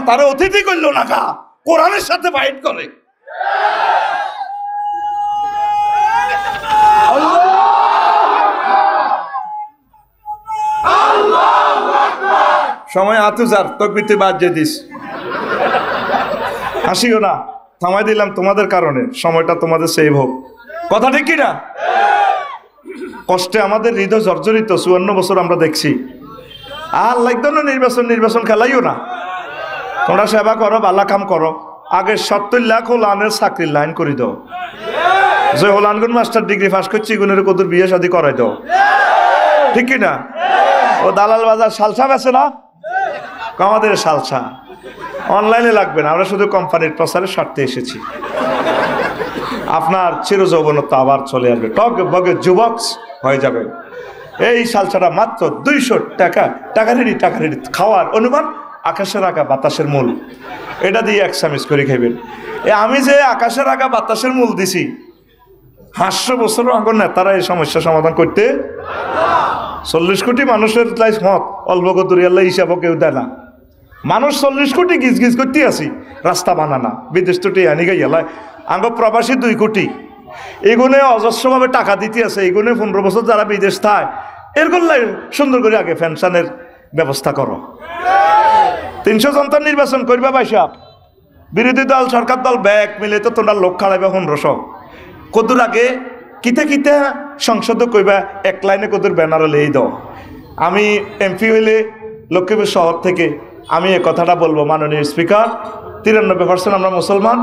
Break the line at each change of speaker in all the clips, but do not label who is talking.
তারা অতিথি করলো না কা, কোরআনের সাথে ফাইট করে। সময় আতুজার তকবির তুই বাদ দিয়ে দিস, হাসিও না, থামাই দিলাম তোমাদের কারণে, সময়টা তোমাদের সেভ হোক। কথা ঠিক কিনা? কষ্টে আমাদের হৃদয় জর্জরিত, 54 বছর আমরা দেখছি। আর লাগতো না নির্বাচন খেলাইও না, তোমরা সেবা করো, বালা কাম করো, আগে 70 লাখ হোলানের চাকরির লাইন করে দাও। যে হোলানগুন মাস্টার ডিগ্রি পাস করছি গুণের কদুর বিয়ে শাদী করাই দাও, ঠিক কিনা? ও দালাল বাজার সালসা বেছে না, আমাদের সালসা অনলাইনে লাগবে না, আমরা শুধু কোম্পানির প্রচারের স্বার্থে এসেছি। আপনার চিরযৌবনত্ব আবার চলে আসবে, টক বগে যুবক হয়ে যাবে। এই সালসাটা মাত্র 200 টাকা, টাকা রেডি খাওয়ার অনুমান আকাশের আগা বাতাসের মূল, এটা দিয়ে 1 চামচ করে খাইবেন। আমি যে আকাশের আগা বাতাসের মূল দিছি, 500 বছর আগে নেতারা এই সমস্যা সমাধান করতে, 40 কোটি মানুষের মত অল্প গদুরিয়াল্লা হিসাব কেউ দেয় না। মানুষ 40 কোটি গিজ করতে আসি, রাস্তা বানানা, বিদেশ তো আনি গাইয়ালা, আঙ্গ প্রবাসী 2 কোটি, এগুনে অজস্রভাবে টাকা দিতে আছে। এগুনে 15 বছর যারা বিদেশ থাকে, এরগুলাই সুন্দর করে আগে পেনশনের ব্যবস্থা করো। 300 জনতার নির্বাচন করবা ভাইসাব, বিরোধী দল সরকার দল ব্যাগ মিলে তো তোমরা লোক খাড়াইবা 1500। কদুর আগে কিতা সংসদে কইবা, 1 লাইনে কদুর ব্যানার লেই দাও। আমি এমপি হইলে লক্ষ্মীপুর শহর থেকে আমি এ কথাটা বলবো, মাননীয় স্পিকার, 93% আমরা মুসলমান,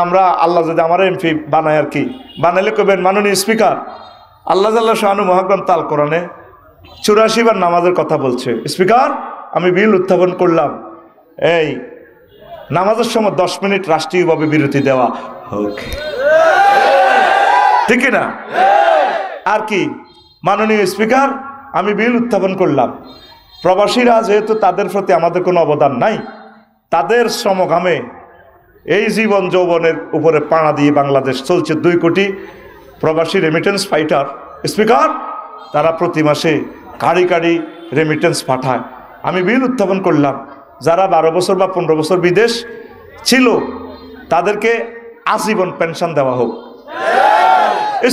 আমরা আল্লাহ যদি আমার এমপি বানায় আর কি, বানাইলে কইবেন, মাননীয় স্পিকার, আল্লাহ জাল্লাহ শাহানু মহাগ্রন্থ আল কোরআনে 84 বার নামাজের কথা বলছে। স্পিকার, আমি বিল উত্থাপন করলাম, এই নামাজের সময় 10 মিনিট রাষ্ট্রীয়ভাবে বিরতি দেওয়া হোক, ঠিক না? আর কি, মাননীয় স্পিকার, আমি বিল উত্থাপন করলাম, প্রবাসীরা যেহেতু তাদের প্রতি আমাদের কোনো অবদান নাই, তাদের শ্রমঘামে এই জীবন যৌবনের উপরে পাড়া দিয়ে বাংলাদেশ চলছে, 2 কোটি প্রবাসী রেমিটেন্স ফাইটার। স্পিকার, তারা প্রতি মাসে কাড়ি রেমিটেন্স পাঠায়। আমি বিল উত্থাপন করলাম, যারা 12 বছর বা 15 বছর বিদেশ ছিল তাদেরকে আজীবন পেনশন দেওয়া হোক।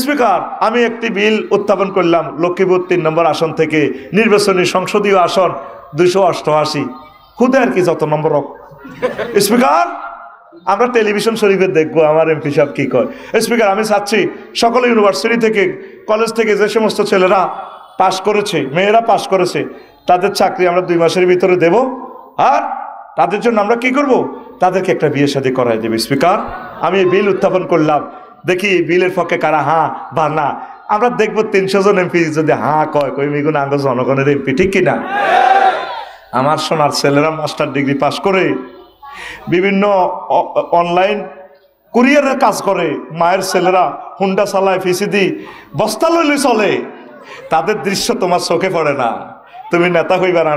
স্পিকার, আমি একটি বিল উত্থাপন করলাম, লক্ষ্মীপুর 3 নম্বর আসন থেকে নির্বাচনী সংসদীয় আসন 288, খুদে আর কি যত নম্বর হোক। স্পিকার, আমরা টেলিভিশন শরীফে দেখবো আমার এমপি সাহেব কি কয়। স্পিকার, আমি চাচ্ছি সকল ইউনিভার্সিটি থেকে, কলেজ থেকে যে সমস্ত ছেলেরা পাশ করেছে, মেয়েরা পাশ করেছে, তাদের চাকরি আমরা 2 মাসের ভিতরে দেব, আর তাদের জন্য আমরা কি করব, তাদেরকে একটা বিয়ে শাদী করাই দেব। স্পিকার, আমি এই বিল উত্থাপন করলাম, দেখি বিলের পক্ষে কারা হ্যাঁ বা না। আমরা দেখবো 300 জন এমপি যদি হ্যাঁ কয় মিগুন আঙ্গ জনগণের এমপি, ঠিক কিনা? আমার সোনার ছেলেরা মাস্টার ডিগ্রি পাস করে বিভিন্ন অনলাইন কুরিয়ারের কাজ করে, মায়ের ছেলেরা হুন্ডা চালায়, ফিসিদি বস্তা লইলে চলে, তাদের দৃশ্য তোমার চোখে পড়ে না, তুমি নেতা হইবা না।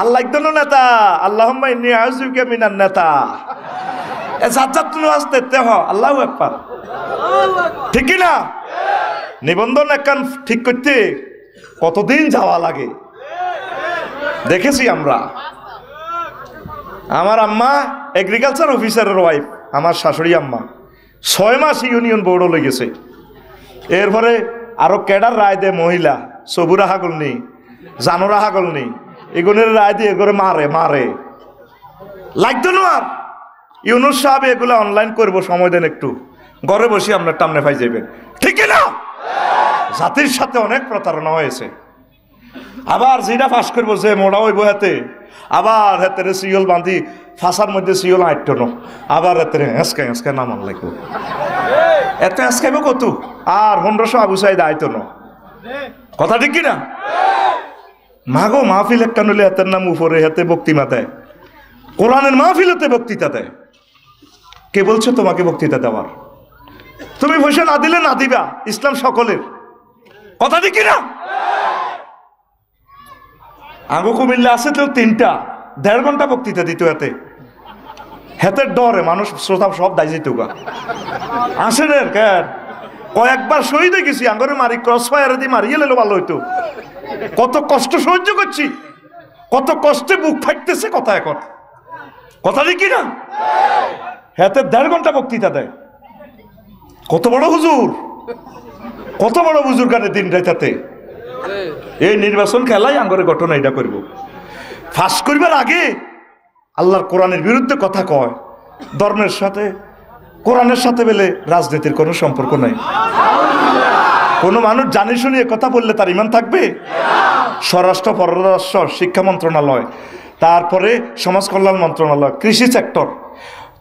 আল্লাহ একদম নেতা, আল্লাহুম্মা ইন্নী আউযুবিকা মিনান নেতা, আল্লাহু আকবার, ঠিক কিনা? নিবন্ধন একখান ঠিক করতে কতদিন যাওয়া লাগে দেখেছি আমরা। আমার আম্মা এগ্রিকালচার অফিসারের ওয়াইফ, আমার শাশুড়ি আম্মা 6 মাস ইউনিয়ন বোর্ডও লেগেছে। এরপরে আরো ক্যাডার রায় দেয় মহিলা, সবুরা হাগল নেই, জানোরা হাগল নেই, এগুলোর রায় দিয়ে এগুলো মারে লাগতো না। আর ইউনুস সাহেব এগুলো অনলাইন করবো, সময় দেন একটু, ঘরে বসে আপনার টামনে পাই যাবেন, ঠিক না? জাতির সাথে অনেক প্রতারণা হয়েছে। আবার যেটা ফাঁস করবো যে মোড়া হইব হাতে, আবার হাতের সিওল বাঁধি ফাঁসার মধ্যে সিওল আটটো ন, আবার হাতের হেঁচকা নামান লাগবো, এত হেঁচকাইব কত, আর 1500 আবু সাইদ আইতো ন, কথা ঠিক কিনা? মাগো মাহফিল একটা নলে হাতের নাম উপরে, হাতে বক্তৃতা দেয়, কোরআনের মাহফিলতে বক্তৃতা দেয়। কে বলছে তোমাকে বক্তৃতা দেওয়ার? তুমি পয়সা না দিলে না দিবা, ইসলাম সকলের, কথা ঠিক কিনা? আগো কুমিল্লা আছে তো 3টা 1.5 ঘন্টা বক্তৃতা দিত, এতে হেতের ডরে মানুষ শ্রোতা সব দায় যেত গা, আসেন কেন? কয়েকবার শহীদ হয়ে গেছি, আঙ্গরে মারি ক্রস ফায়ার দিয়ে মারিয়ে লেলো, ভালো হইতো। কত কষ্ট সহ্য করছি, কত কষ্টে বুক ফাটতেছে কথা এখন, কথা ঠিক না? হাতে 1.5 ঘন্টা বক্তৃতা দেয়। কত বড় হুজুর, কত বড় হুজুর কানে দিন রাইতাতে। এই নির্বাচন খেলাই আঙ্গরে ঘটনা এটা করব। ফাঁস করবার আগে আল্লাহর কোরআনের বিরুদ্ধে কথা কয়, ধর্মের সাথে কোরআনের সাথে বেলে রাজনীতির কোনো সম্পর্ক নাই। কোনো মানুষ জানি শুনিয়ে কথা বললে তার ইমান থাকবে? স্বরাষ্ট্র, পররাষ্ট্র, শিক্ষা মন্ত্রণালয়, তারপরে সমাজ কল্যাণ মন্ত্রণালয়, কৃষি সেক্টর,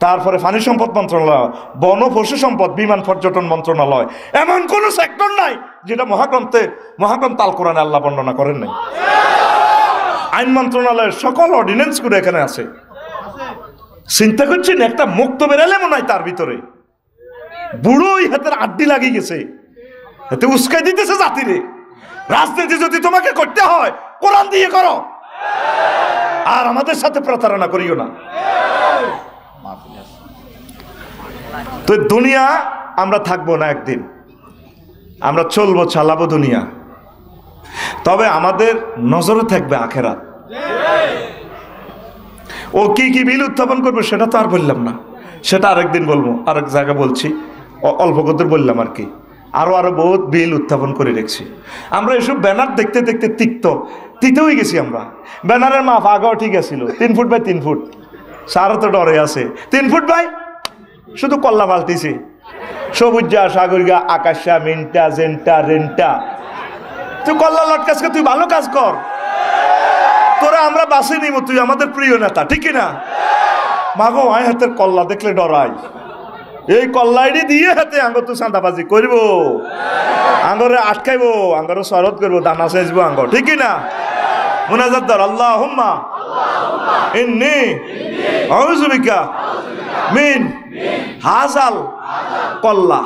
তারপরে পানি সম্পদ মন্ত্রণালয়, বন পশু সম্পদ, বিমান পর্যটন মন্ত্রণালয়, এমন কোন সেক্টর নাই যেটা মহাগ্রন্থ আল কোরআনে আল্লাহ বর্ণনা করেন নাই। আইন মন্ত্রণালয়ের সকল অর্ডিন্যান্স গুলো এখানে আছে। চিন্তা করছেন একটা মুক্ত বেরালে মনে হয় তার ভিতরে বুড়োই হাতের আড্ডি লাগিয়ে গেছে, এতে উস্কাই দিতেছে জাতিরে। রাজনীতি যদি তোমাকে করতে হয় কোরআন দিয়ে করো, আর আমাদের সাথে প্রতারণা করিও না। তো দুনিয়া আমরা থাকবো না, একদিন আমরা চলবো, চালাবো দুনিয়া, তবে আমাদের নজরে থাকবে আখেরাত। ও কি কি বিল উত্থাপন করবে সেটা তো আর বললাম না, সেটা আরেকদিন বলবো, আরেক জায়গায় বলছি, অল্প কত বললাম আর কি। আরো বহুত বিল উত্থাপন করে রেখেছি। আমরা এসব ব্যানার দেখতে দেখতে তিতে হয়ে গেছি আমরা। ব্যানারের মাপ আগেও ঠিক আছিল, 3 ফুট বাই 3 ফুট, সারও তো ডরে আছে 3 ফুট বাই, শুধু কল্লা পাল্টিছে, সবুজা, সাগরিকা, আকাশা, মিনটা, জেনটা, রেনটা। তুই কল্লা লটকাসকে, তুই ভালো কাজ কর, তোরা আমরা বাসে নিব, তুই আমাদের প্রিয় নেতা, ঠিক না? মাগো আয় হাতের কল্লা দেখলে ডরাই, এই কল্লাইডি দিয়ে হাতে আঙ্গর তুই চাঁদাবাজি করব, আঙ্গরে আটকাইব, আঙ্গরে শরৎ করবো, দানা সেচবো আঙ্গর, ঠিক না? মুনাজাত দর আল্লাহুম্মা ইন্নী আউযু বিকা মিন হাযাল কল্লা।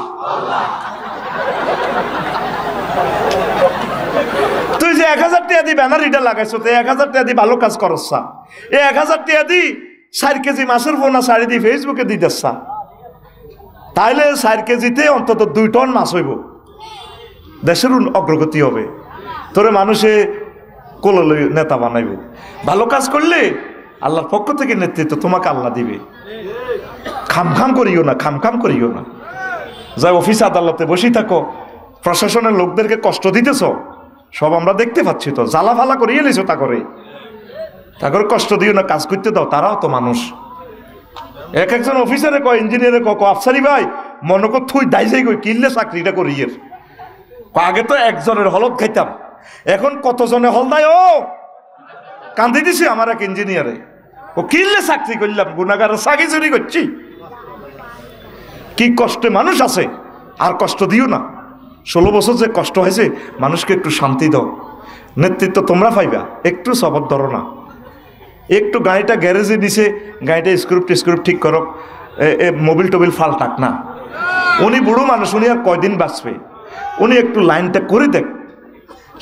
তুই যে 1000 টাকা দিয়ে ব্যানার ইটা লাগাইছো, তো 1000 টাকা দিয়ে ভালো কাজ করছা, এই 1000 টাকা দিয়ে 4 কেজি মাছের পোনা শাড়ি দিয়ে ফেসবুকে দিতেছা, তাইলে 4 কেজিতে অন্তত 2 টন মাছ হইব, দেশের অগ্রগতি হবে, তোরে মানুষে কোলে নেতা বানাইব। ভালো কাজ করলে আল্লাহর পক্ষ থেকে নেতৃত্ব তোমাকে আল্লাহ দিবে। খামখাম করিও না, খামখাম করিও না। যাই অফিস আদালতে বসেই থাকো, প্রশাসনের লোকদেরকে কষ্ট দিতেছ, সব আমরা দেখতে পাচ্ছি, তো জ্বালা ফালা করিয়ে নিছো, তা করে কষ্ট দিও না, কাজ করতে দাও, তারাও তো মানুষ। একজন অফিসারে কয়, ইঞ্জিনিয়ারে আফসারি ভাই মনে কর থুই দাই যাই কই কিনলে চাকরিটা করিয়ে। আগে তো একজনের হলত খাইতাম, এখন কতজনে হল দেয়। ও কান্দি দিছি আমার এক ইঞ্জিনিয়ারে, ও কিনলে চাকরি করলাম, গুণাগারের চাকরি চুরি করছি। কি কষ্টে মানুষ আছে, আর কষ্ট দিও না। 16 বছর যে কষ্ট হয়েছে, মানুষকে একটু শান্তি দাও। নেতৃত্ব তোমরা পাইবা, একটু সবর ধরো না, একটু গাড়িটা গ্যারেজে দিছে, গাড়িটা স্ক্রুপ ঠিক করো, মোবিল টোবিল ফালটাক না। উনি বুড়ো মানুষ, উনি আর কয়দিন বাঁচবে, উনি একটু লাইনটা করে দেখ,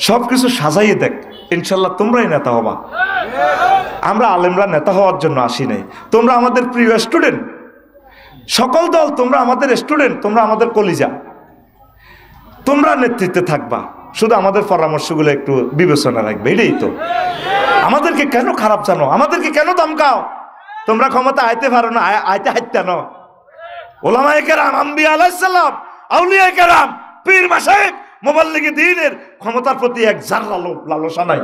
সব কিছু সাজাইয়ে দেখ, ইনশাল্লাহ তোমরাই নেতা হবা। আমরা আলেমরা নেতা হওয়ার জন্য আসি নাই, তোমরা আমাদের প্রিয় স্টুডেন্ট, সকল দল তোমরা আমাদের স্টুডেন্ট, তোমরা আমাদের কলিজা, তোমরা নেতৃত্বে থাকবা, শুধু আমাদের পরামর্শগুলো একটু বিবেচনা রাখবে, এটাই তো। আমাদেরকে কেন খারাপ জানো, আমাদেরকে কেন ধমকাও? তোমরা ক্ষমতা আইতে পারো না, আইতে হাইতে না। ওলামায়ে কেরাম, আম্বিয়া আলাইহিস সালাম, আউলিয়া কেরাম, পীর মাশায়েখ, মুবাল্লিগি দ্বীনের ক্ষমতার প্রতি এক জাররা লালসা নাই।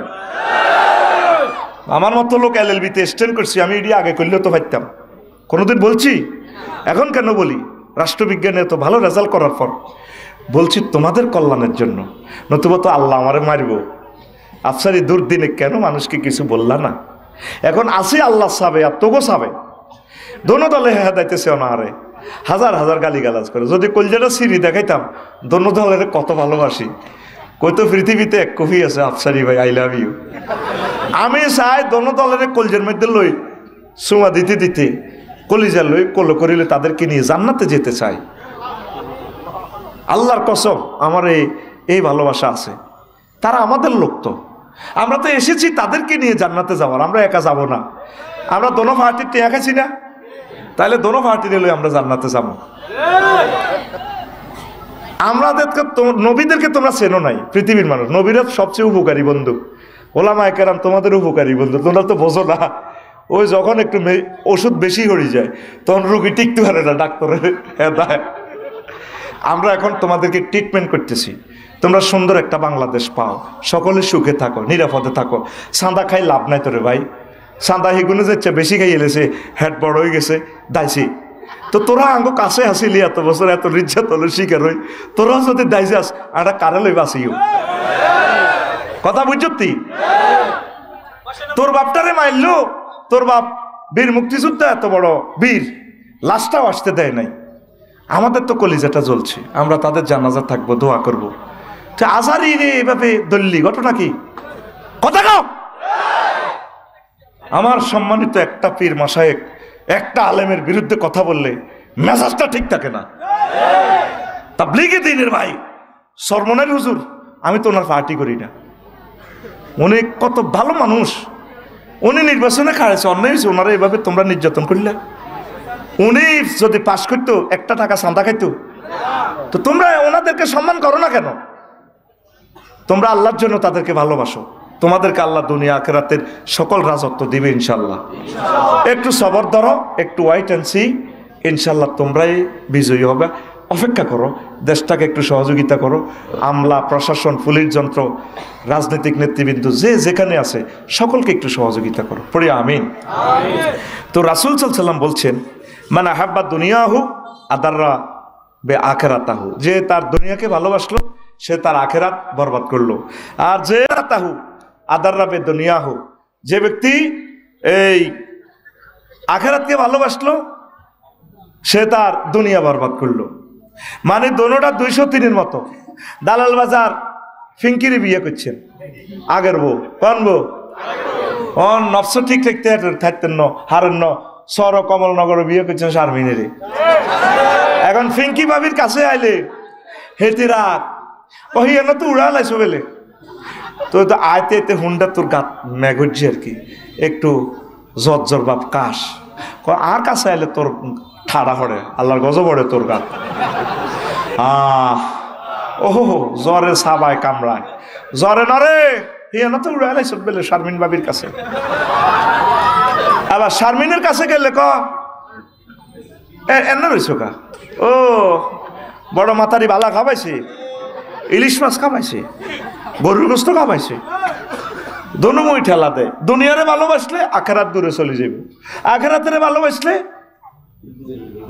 আমার মতো লোক এলএলবিতে স্ট্যান্ড করছি, আমি এটি আগে করলেও তো পারতাম, কোনোদিন বলছি, এখন কেন বলি? রাষ্ট্রবিজ্ঞানে তো ভালো রেজাল্ট করার পর বলছি তোমাদের কল্যাণের জন্য, নতুবা তো আল্লাহ আমারে মারব। আফসারি দুর্দিনে কেন মানুষকে কিছু বললা না? এখন আসি আল্লাহ সাবে আর তোগো সাবে, দোনো দলে হেদাইতেছে অনাহারে, হাজার হাজার গালিগালাজ করে। যদি কলজাটা সিঁড়ি দেখাইতাম, দোনো দলের কত ভালোবাসি। কই তো পৃথিবীতে এক কফি আছে, আফসারি ভাই আই লাভ ইউ। আমি চাই দোনো দলের কলজের মধ্যে লই সুমা দিতে দিতে, কলিজা লই কলো করিলে তাদেরকে নিয়ে জান্নাতে যেতে চাই। আল্লাহর কসম আমার এই ভালোবাসা আছে। তারা আমাদের লোক, তো আমরা তো এসেছি তাদেরকে নিয়ে জান্নাতে যাওয়ার, আমরা একা যাব না। আমরা দোনো পার্টির টেয়া খাইছি না, তাহলে দোনো পার্টি নিলে আমরা জান্নাতে যাব। আমাদেরকে নবীদেরকে তোমরা চেনো নাই, পৃথিবীর মানুষ নবীরা সবচেয়ে উপকারী বন্ধু, ওলামায়ে কেরাম তোমাদের উপকারী বন্ধু, তোমরা তো বোঝো না। ওই যখন একটু ওষুধ বেশি হয়ে যায় তখন রুগী টিকতে পারে না, ডাক্তারের হেদায়। আমরা এখন তোমাদেরকে ট্রিটমেন্ট করতেছি, তোমরা সুন্দর একটা বাংলাদেশ পাও, সকলে সুখে থাকো, নিরাপদে থাকো। চাঁদা খাই লাভ নাই তোরে ভাই, চাঁদা হিগুনে যাচ্ছে বেশি খাই এলেছে, হেড বড় হয়ে গেছে দাইছি। তো তোরা আঙ্গ কাছে আসিলি এত বছর, এত রিজ্জা তোর শিকার হই, তোরা যদি দাইছে আস একটা কারে লই বাঁচিও। কথা বুঝতি? তোর বাপটারে মারলো, তোর বাপ বীর মুক্তিযোদ্ধা, এত বড় বীর, লাশটাও আসতে দেয় নাই। আমাদের তো কলিজাটা জ্বলছে, আমরা তাদের জানাজা থাকবো, দোয়া করবো। আজারি রে এভাবে দল্লি, ঘটনা কি? কথা কও। আমার সম্মানিত একটা পীর মাশায়েখ একটা আলেমের বিরুদ্ধে কথা বললে মেজাজটা ঠিক থাকে না। তাবলীগে দ্বীনের ভাই সরমনের হুজুর, আমি তো ওনার পার্টি করি না, উনি কত ভালো মানুষ, উনি নির্বাচনে খাড়াইছে, অন্যায় হয়েছে, ওনারা এভাবে তোমরা নির্যাতন করলে। উনি যদি পাশ করতো একটা টাকা চাঁদা খাইতো, তো তোমরা ওনাদেরকে সম্মান করো না কেন? তোমরা আল্লাহর জন্য তাদেরকে ভালোবাসো, তোমাদেরকে আল্লাহ দুনিয়া আখিরাতের সকল রাজত্ব দিবে ইনশাল্লাহ। একটু সবর ধরো, একটু ওয়াইট অ্যান্ড সি, ইনশাল্লাহ তোমরাই বিজয়ী হবে। অপেক্ষা করো, দেশটাকে একটু সহযোগিতা করো। আমলা, প্রশাসন, পুলিশ যন্ত্র, রাজনৈতিক নেতৃবৃন্দ যে যেখানে আছে সকলকে একটু সহযোগিতা করো। পড়ি আমিন। তো রাসূল সাল্লাল্লাহু আলাইহি ওয়াসাল্লাম বলছেন, মান আহাব্বা দুনিয়াহু আদাররা বে আখিরাতাহু, যে তার দুনিয়াকে ভালোবাসলো সে তার আখিরাত বরবাদ করলো। আর যে তাহু আদাররা বে দুনিয়াহু, যে ব্যক্তি এই আখিরাতকে ভালোবাসলো সে তার দুনিয়া বরবাদ করলো। মানে দোনোটা 203-এর মতো। দালাল বাজার ফিঙ্কিরি বিয়ে করছেন, আগের বউ কোন বউ? অন নফস ঠিক থাকতে থাকতেন ন হারণ্য সর কমলনগর বিয়ে করছেন শারমিনেরে। এখন ফিঙ্কি ভাবির কাছে আইলে হেতি রাত ওই এনে তো উড়ালাইছো বেলে, তো আইতে আইতে হুন্ডা তোর গাত মেঘুরছি আর কি, একটু জর্জর বাপ কাশ, আর কাছে আইলে তোর ঠাড়া পড়ে, আল্লাহর গজব পড়ে তোর গাত। ওহো জ্বরে সাবায় কামড়ায়, জ্বরে নরে হিয়ানো তো উড়ালাইছো বেলে শারমিন বাবির কাছে। আবার শারমিনের কাছে গেলে ক এনে রয়েছ কা, ও বড় মাথারি বালা খাবাইছে, ইলিশ মাছ খাবাইছে, গরুর গোস্ত খাবাইছে, দোনোময় ঠেলা দেয়। দুনিয়ারে ভালোবাসলে আখেরাত দূরে চলে যাবে, আখেরাতের ভালোবাসলে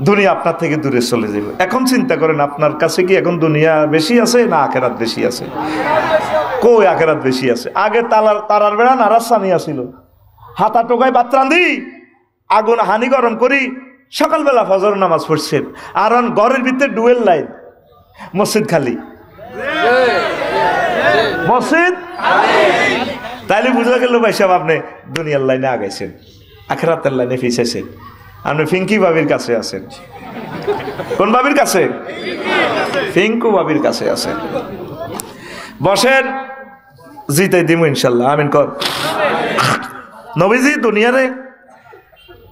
দুনিয়া আপনার থেকে দূরে চলে যাবে। এখন চিন্তা করেন আপনার কাছে কি এখন দুনিয়া বেশি আছে না আখেরাত বেশি আছে? কই আখেরাত বেশি আছে? আগে তারার বেড়া নারাসানি আসিল, হাতা টোকায় ভাত রাঁধি, আগুন হানি গরম করি, সকালবেলা ফজর নামাজ পড়ছেন। আর ঘরের ভিতরে ডুয়েল লাইন, মসজিদ খালি, মসজিদ। তাইলে বুঝা গেল ভাই সাহেব আপনি দুনিয়ার লাইনে আগাইছেন, আখেরাতের লাইনে পিছাইছেন। আপনি ফিঙ্কি বাবির কাছে আছেন। কোন বাবির কাছে? ফিঙ্কু বাবির কাছে আছেন। বসেন, জিতাই দিব ইনশাল্লাহ, আমিন কর। নবীজি দুনিয়ারে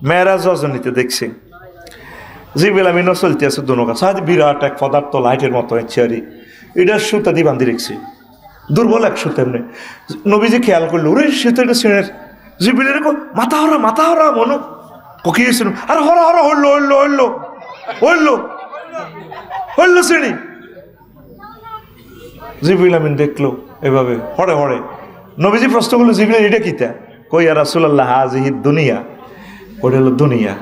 মেরাজ রজনীতে দেখছি জিবিল আমিনও চলতে আছে দুনো কাছে, বিরাট এক পদার্থ লাইটের মতো চেয়ারি, এটা সুতা দিয়ে বান্ধি রেখছি, দুর্বল এক সুতা। এমনি নবীজি খেয়াল করলো, ওরে সুতো এটা সিনের, জিবিলের মাথা হরা মনো ককিয়েছিল, আরে হরা হইলো শ্রেণী। জিবিল আমিন দেখলো এভাবে হরে হরে। নবীজি প্রশ্ন করলো, জিবিল এটা কিতা? কই ইয়া রাসূলুল্লাহ হাযিহি দুনিয়া, ওটা হলো দুনিয়া।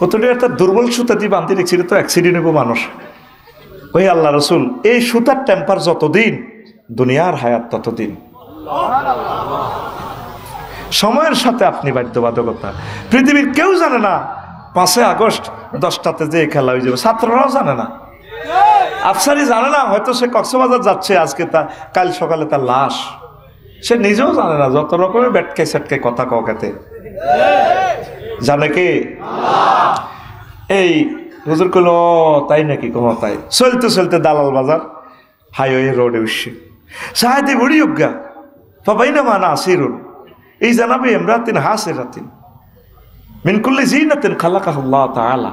কতটা একটা দুর্বল সুতা দিয়ে বাঁধতে রেখেছিল, তো অ্যাক্সিডেন্ট হইব মানুষ। ওই আল্লাহ রসুল, এই সুতার টেম্পার যতদিন দুনিয়ার হায়াত ততদিন। সময়ের সাথে আপনি বাধ্যবাধকতা, পৃথিবীর কেউ জানে না 5 আগস্ট 10টাতে যে খেলা হয়ে যাবে, ছাত্ররাও জানে না, আফসারি জানে না, হয়তো সে কক্সবাজার যাচ্ছে আজকে, কাল সকালে তার লাশ, সে নিজেও জানে না। যত রকমের ব্যাটকে সেটকে কথা কওয়াতে জানে কে? এই হুজুর কইল তাই নাকি? কম তাই। চলতে চলতে দালাল বাজার হাইওয়ে রোডে উঠছে, সাহায্যে বুড়ি অজ্ঞা বাবাই না মানা আসিরুন, এই জানাবে এমরাতিন হাসিরাতিন মিন কুল্লি জিনাতিন খালাকাহুল্লাহ তাআলা।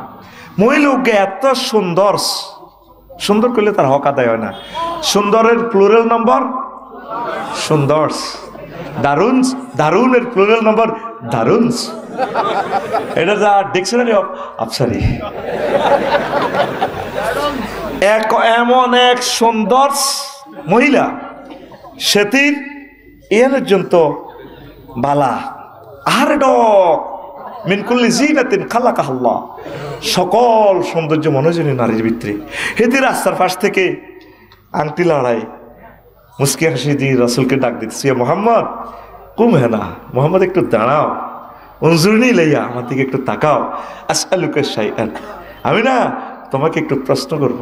মহিলা অজ্ঞা এত সুন্দর, সুন্দর করলে তার হক আদায় হয় না। সুন্দরের প্লুরাল নম্বর সুন্দর, দারুন, দারুনের প্লুরাল নম্বর দারুণ, এটা যা ডিকশনারি অফ আফসারি। এমন এক সুন্দর মহিলা, সেতির এর জন্য বালা আর মিনকুল্লি জিনাতিন খালাকাহা আল্লাহ, সকল সৌন্দর্য মনোজনী নারীর ভিতরে। হেতি রাস্তার পাশ থেকে আংটি লড়াই মুস্কি হাসি দিয়ে রাসূলকে ডাক দিচ্ছে, মোহাম্মদ কুম হে না, মোহাম্মদ একটু দাঁড়াও, উনজুরনি লাইয়া, আমার দিকে একটু তাকাও, আসআলুকা শাইআন, আমি না তোমাকে একটু প্রশ্ন করব।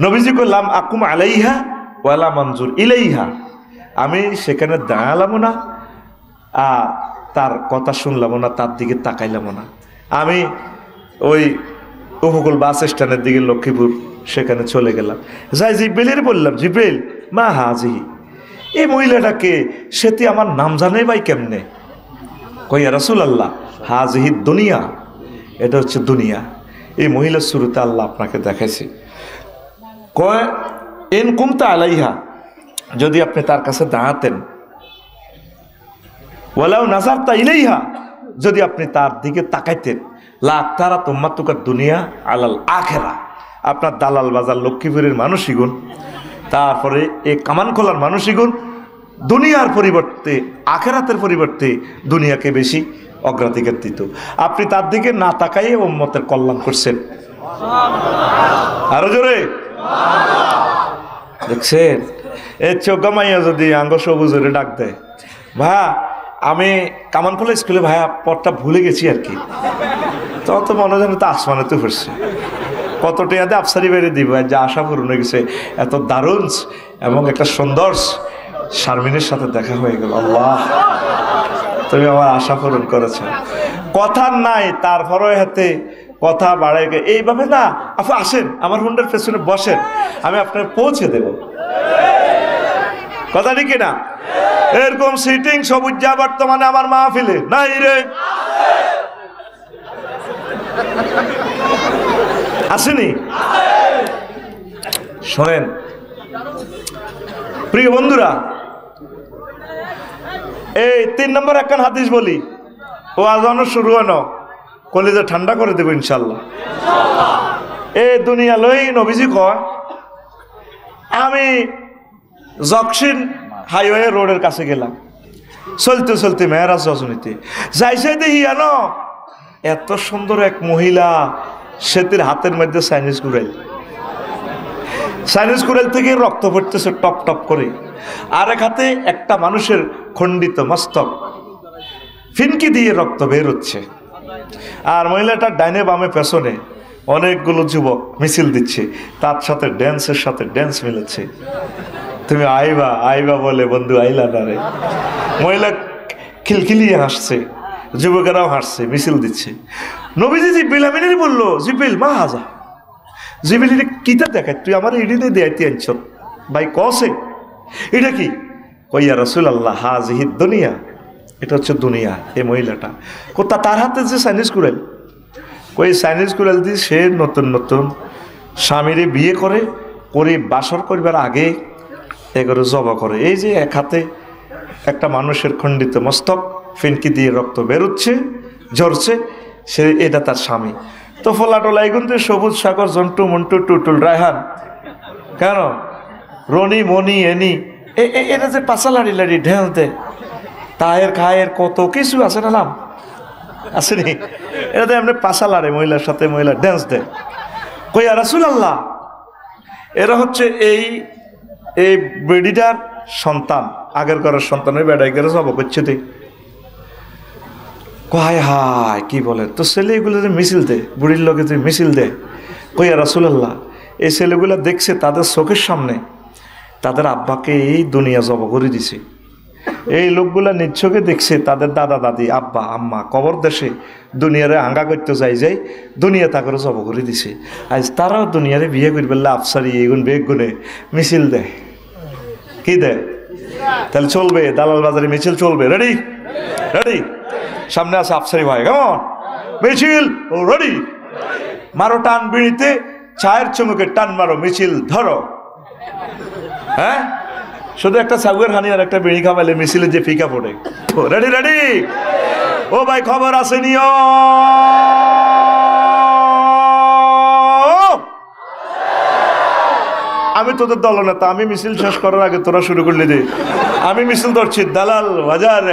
নবীজি কইলাম আকুম আলাইহা ওয়ালা মনজুর ইলাইহা, আমি সেখানে দাঁড়ালাম না, তার কথা শুনলাম না, তার দিকে তাকাইলাম না। আমি ওই উপকূল বাস স্ট্যান্ডের দিকে লক্ষ্মীপুর সেখানে চলে গেলাম, যাই জিব্রাইলের বললাম, জিব্রাইল মা হাজিহি, এই মহিলাটাকে, সেটি আমার নাম জানে ভাই কেমনে? কইয়া রাসূলুল্লাহ হাজিহি দুনিয়া, এটা হচ্ছে দুনিয়া। এই মহিলার শুরুতে আল্লাহ আপনাকে দেখাইছে। কয় এন কুমতা আলাইহা, যদি আপনি তার কাছে দাঁড়াতেন, ওয়ালাউ নাজারতা ইলাইহা, যদি আপনি তার দিকে তাকাইতেন, লা তারা তুম্মাতুকা দুনিয়া আলাল আখিরা, আপনার দালাল বাজার লক্ষ্মীপুরের মানুষইগুন, তারপরে এই কামানখোলার মানুষইগুন দুনিয়ার পরিবর্তে আখিরাতের পরিবর্তে দুনিয়াকে বেশি অগ্রাধিকার দিত। আপনি তার দিকে না তাকাইয়ে উম্মতের কল্যাণ করছেন। আরো জোরে দেখছেন? এই চোগামাইয়া যদি আঙ্গ সবুজরে ডাক দেয়, ভাইয়া আমি কামানখোলা স্কুলে ভাইয়া পথটা ভুলে গেছি আর কি, তখন তো মনে হয় তো আসমানেতে পড়ছে, কত টেয়াতে আফসারি বেড়ে দিব, যা আশা পূরণ হয়ে গেছে, এত দারুণ এবং একটা সুন্দর শারমিনের সাথে দেখা হয়ে গেল। আল্লাহ তুমি আমার আশা পূরণ করেছ। কথা নাই, তারপরে হাতে কথা বাড়াই এইভাবে না, আপনি আসেন আমার হুন্ডার পেছনে বসেন, আমি আপনার পৌঁছে দেব, কথা ঠিক না? এরকম সিটিং সবুজ যা বর্তমানে আমার মাহফিলে নাই রে, আসেনি? শোনেন প্রিয় বন্ধুরা, এই 3 নম্বর একখান হাদিস বলি, ও আজানো শুরু হনো, কলিজা ঠান্ডা করে দেবো ইনশাল্লাহ। এই দুনিয়া লই নবীজি কয়, আমি জকসিন হাইওয়ে রোডের কাছে গেলাম, চলতে চলতে মেয়েরাজ রজনীতে যাইছে, দেখি জানো এত সুন্দর এক মহিলা, সেতির হাতের মধ্যে চাইনিজ কুড়াইল, চাইনিজ কুড়াইল থেকে রক্ত পড়তেছে টপ টপ করে, আর এক হাতে একটা মানুষের খণ্ডিত মস্তক, ফিনকি দিয়ে রক্ত বের হচ্ছে, আর মহিলাটার ডাইনে বামে পেছনে অনেকগুলো যুবক মিছিল দিচ্ছে, তার সাথে ড্যান্সের সাথে ড্যান্স মিলেছে। তুমি আইবা আইবা বলে বন্ধু আইলা না রে, মহিলা খিলখিলিয়ে হাসছে, যুবকেরাও হাসছে, মিছিল দিচ্ছে। নবীজি জিব্রিল আমিনের বললো, জিব্রিল মা হাজা, জিব্রিল এটা কিতা দেখায়, তুই আমার ইডিতে দেয়াইতে আনছ ভাই, কসে এটা কি? কইয়া রাসূলুল্লাহ হাজিহি দুনিয়া, এটা হচ্ছে দুনিয়া। এই মহিলাটা কোথা, তার হাতে যে চাইনিজ কুড়াল, কই চাইনিজ কুড়াল দিয়ে সে নতুন নতুন স্বামীরে বিয়ে করে বাসর করবার আগে এগুলো জবা করে। এই যে এক হাতে একটা মানুষের খণ্ডিত মস্তক, ফিনকি দিয়ে রক্ত বেরোচ্ছে, ঝরছে, সে এটা তার স্বামী। তো ফোলাটোলা এগুলো সবুজ সাগর, জন্টু মন্টু টুটুল রায়হান, কেন রনি মনি এনি, এটা যে পাশা লাড়ি লাড়ি ঢেউ দেয়, তায়ের খায়ের কত কিছু আছে না, নাম আসেনি? এটাতে এমনি পাশা লাড়ে, মহিলার সাথে মহিলা ড্যান্স দেয়। কইয়া রাসূলুল্লাহ এরা হচ্ছে এই বেডিটার সন্তান, আগের করার সন্তান, ওই বেড়াই করে সব করছে দে। কয় হায় কি বলে, তো ছেলে এগুলো যে মিছিল দে, বুড়ির লোকে যে মিছিল দে। কইয়া রাসূলুল্লাহ এই ছেলেগুলো দেখছে তাদের চোখের সামনে তাদের আব্বাকে এই দুনিয়া জব করে দিছে, এই লোকগুলা নিচ্ছকে দেখছে তাদের দাদা দাদি আব্বা আম্মা কবর দেশে দুনিয়ারে আঙ্গা করতে যাই দুনিয়া তা করে জব করে দিছে। আজ তারাও দুনিয়ারে বিয়ে করি বললে আফসারি এগুন বেগুনে মিছিল দেয়, কি দেয়? তাহলে চলবে, দালাল বাজারে মিছিল চলবে। রেডি রেডি, সামনে আছে আফসারি ভাই, কেমন মিছিল ও রেডি, মারো টান বিড়িতে, চায়ের চুমুকে টান মারো, মিছিল ধরো। হ্যাঁ, শুধু একটা সাগুয়ের হানি আর একটা বিড়ি খাওয়াইলে মিছিলে যে ফিকা পড়ে। রেডি রেডি, ও ভাই খবর আছে নিও, আমি তোদের দলনেতা, আমি মিছিল শেষ করার আগে তোরা শুরু করলি দে, আমি মিছিল ধরছি দালাল বাজার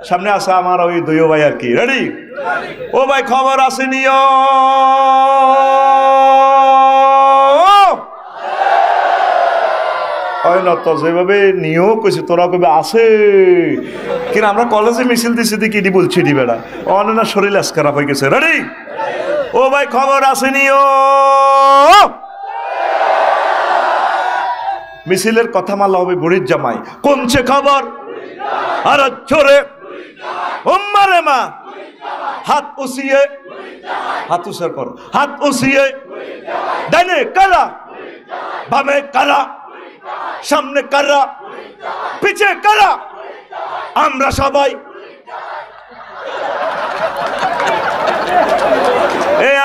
সামনে আসা আমার ওই দুই ভাই আর কি, রেডি? ও ভাই খবর আছে নিও, হয় না তো যেভাবে নিয়েও কইছে তোরা কবে আছে কিনা। আমরা কলেজে মিছিল দিছি দি কি বলছি দি বেড়া অনেক না শরীর আজ খারাপ হয়ে গেছে, রেডি? ও ভাই খবর আছে নিও। মিছিলের কথা মালা হবে বুড়ির জামাই, কোনছে খবর আর ছোরে ওম্মারে মা, হাত উসিয়ে, হাত উসার করো, হাত উসিয়ে, ডানে কারা, বামে কারা, সামনে কারা, পিছে কারা, আমরা সবাই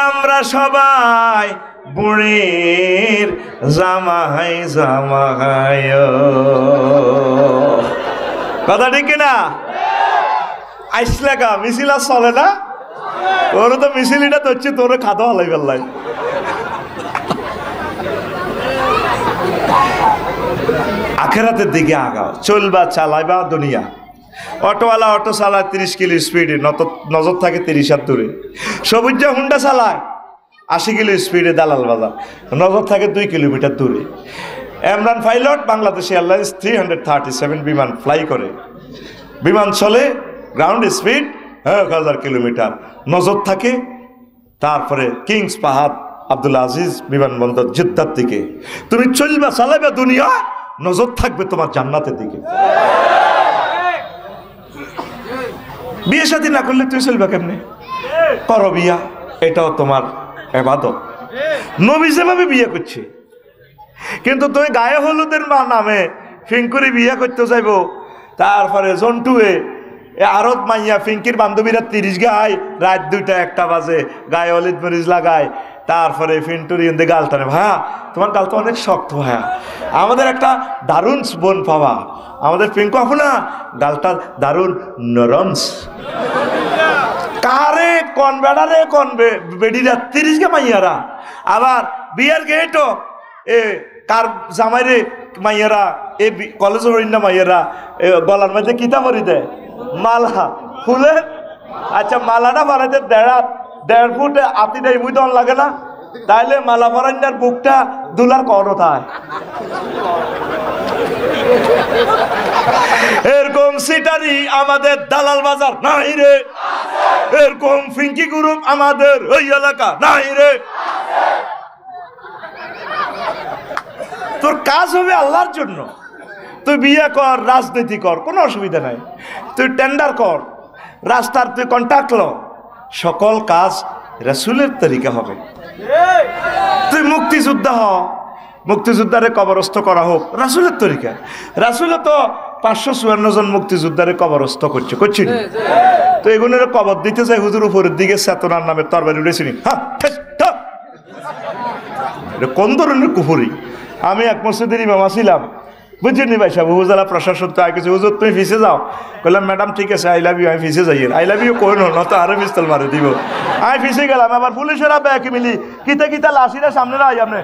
আমরা সবাই বুড়ির জামাই জামাই। কথা ঠিক না? আইসলেগা মিছিল আর চলে না, তোর তো মিছিলটা তো হচ্ছে তোর খাদা হলাই বেল্লাই। আখেরাতের দিকে আগাও, চলবা চালাইবা দুনিয়া। অটোওয়ালা অটো চালায় 30 কিলো স্পিডে, নজর থাকে 30 হাত দূরে। সবুজ হুন্ডা চালায় 80 কিলো স্পিডে দালাল বাজার, নজর থাকে 2 কিলোমিটার দূরে। ইমরান পাইলট বাংলাদেশ এয়ারলাইন্স 337 বিমান ফ্লাই করে, বিমান চলে গ্রাউন্ড স্পিড 1000 কিলোমিটার, নজর থাকে তারপরে কিংস পাহাড় আব্দুল আজিজ বিমানবন্দর জেদ্দার দিকে। তুমি চলবা চালাইবা দুনিয়া, নজর থাকবে তোমার জান্নাতের দিকে। বিয়ে শাদী না করলে তুই চলবা কেমনে? করো বিয়া, এটাও তোমার ইবাদত। নবী যেভাবে বিয়ে করছে, কিন্তু তুমি গায়ে হলুদের নামে ফিঙ্কুরি বিয়ে করতে যাইব, তারপরে জন্টুয়ে আরত মাইয়া ফিঙ্কির বান্ধবীরা 30 গায়, রাত 2টা 1টা বাজে গায়ে হলুদ মরিচ লাগায়, তারপরে ফিন্টুরি গাল টানে। ভাইয়া তোমার গাল তো অনেক শক্ত, ভাইয়া আমাদের একটা দারুণ বোন পাওয়া, আমাদের পিঙ্কু আপু না গালটা দারুণ নরমস। কারে কন বেড়ারে কন বেডিরা 30 গে মাইয়ারা, আবার বিয়ের গেটও এ কার জামাইরে মাইয়ারা, এ কলেজের হরিণা মাইয়ারা গলার মধ্যে কিতা পরি দেয় মালা ফুলের। আচ্ছা মালাটা বানাইতে 1.5 ফুট আতি দেয়, মুই তখন লাগে না? তাইলে মালা পরান্নার বুকটা দুলার করতায়। এরকম সিটারি আমাদের দালাল বাজার নাই রে, এরকম ফিঙ্কি গ্রুপ আমাদের ওই এলাকা নাই রে। তোর কাজ হবে আল্লাহর জন্য, তুই বিয়ে কর, রাজনীতি কর, কোনো অসুবিধা নাই। তুই টেন্ডার কর, রাস্তার তুই কন্ট্রাক্ট ল, সকল কাজ রাসূলের তরিকা হবে। তুই মুক্তিযোদ্ধা হ, মুক্তিযোদ্ধারে কবরস্থ করা হোক রাসূলের তরিকা। রাসূলও তো 554 জন মুক্তিযোদ্ধারে কবরস্থ করছি না? তো এগুলোর কবর দিতে চাই, হুজুর উপরের দিকে চেতনার নামে তরবারি উঠেছিনি। হ্যাঁ, কোন ধরনের কুফরি? আমি এক মসজিদের ইমাম ছিলাম, বুঝছেন ভাই সাহেব, উপজেলা প্রশাসন তো আগে হুজুর তুমি ফিসে যাও। বললাম ম্যাডাম ঠিক আছে, আই লাভ ইউ, আমি ফিসে যাই। আই লাভ ইউ কই নত আরো পিস্তল মারে দিব। আমি ফিসে গেলাম, আবার পুলিশেরা ব্যাকে মিলি কিতা কিতা লাশিরা সামনে না আপনি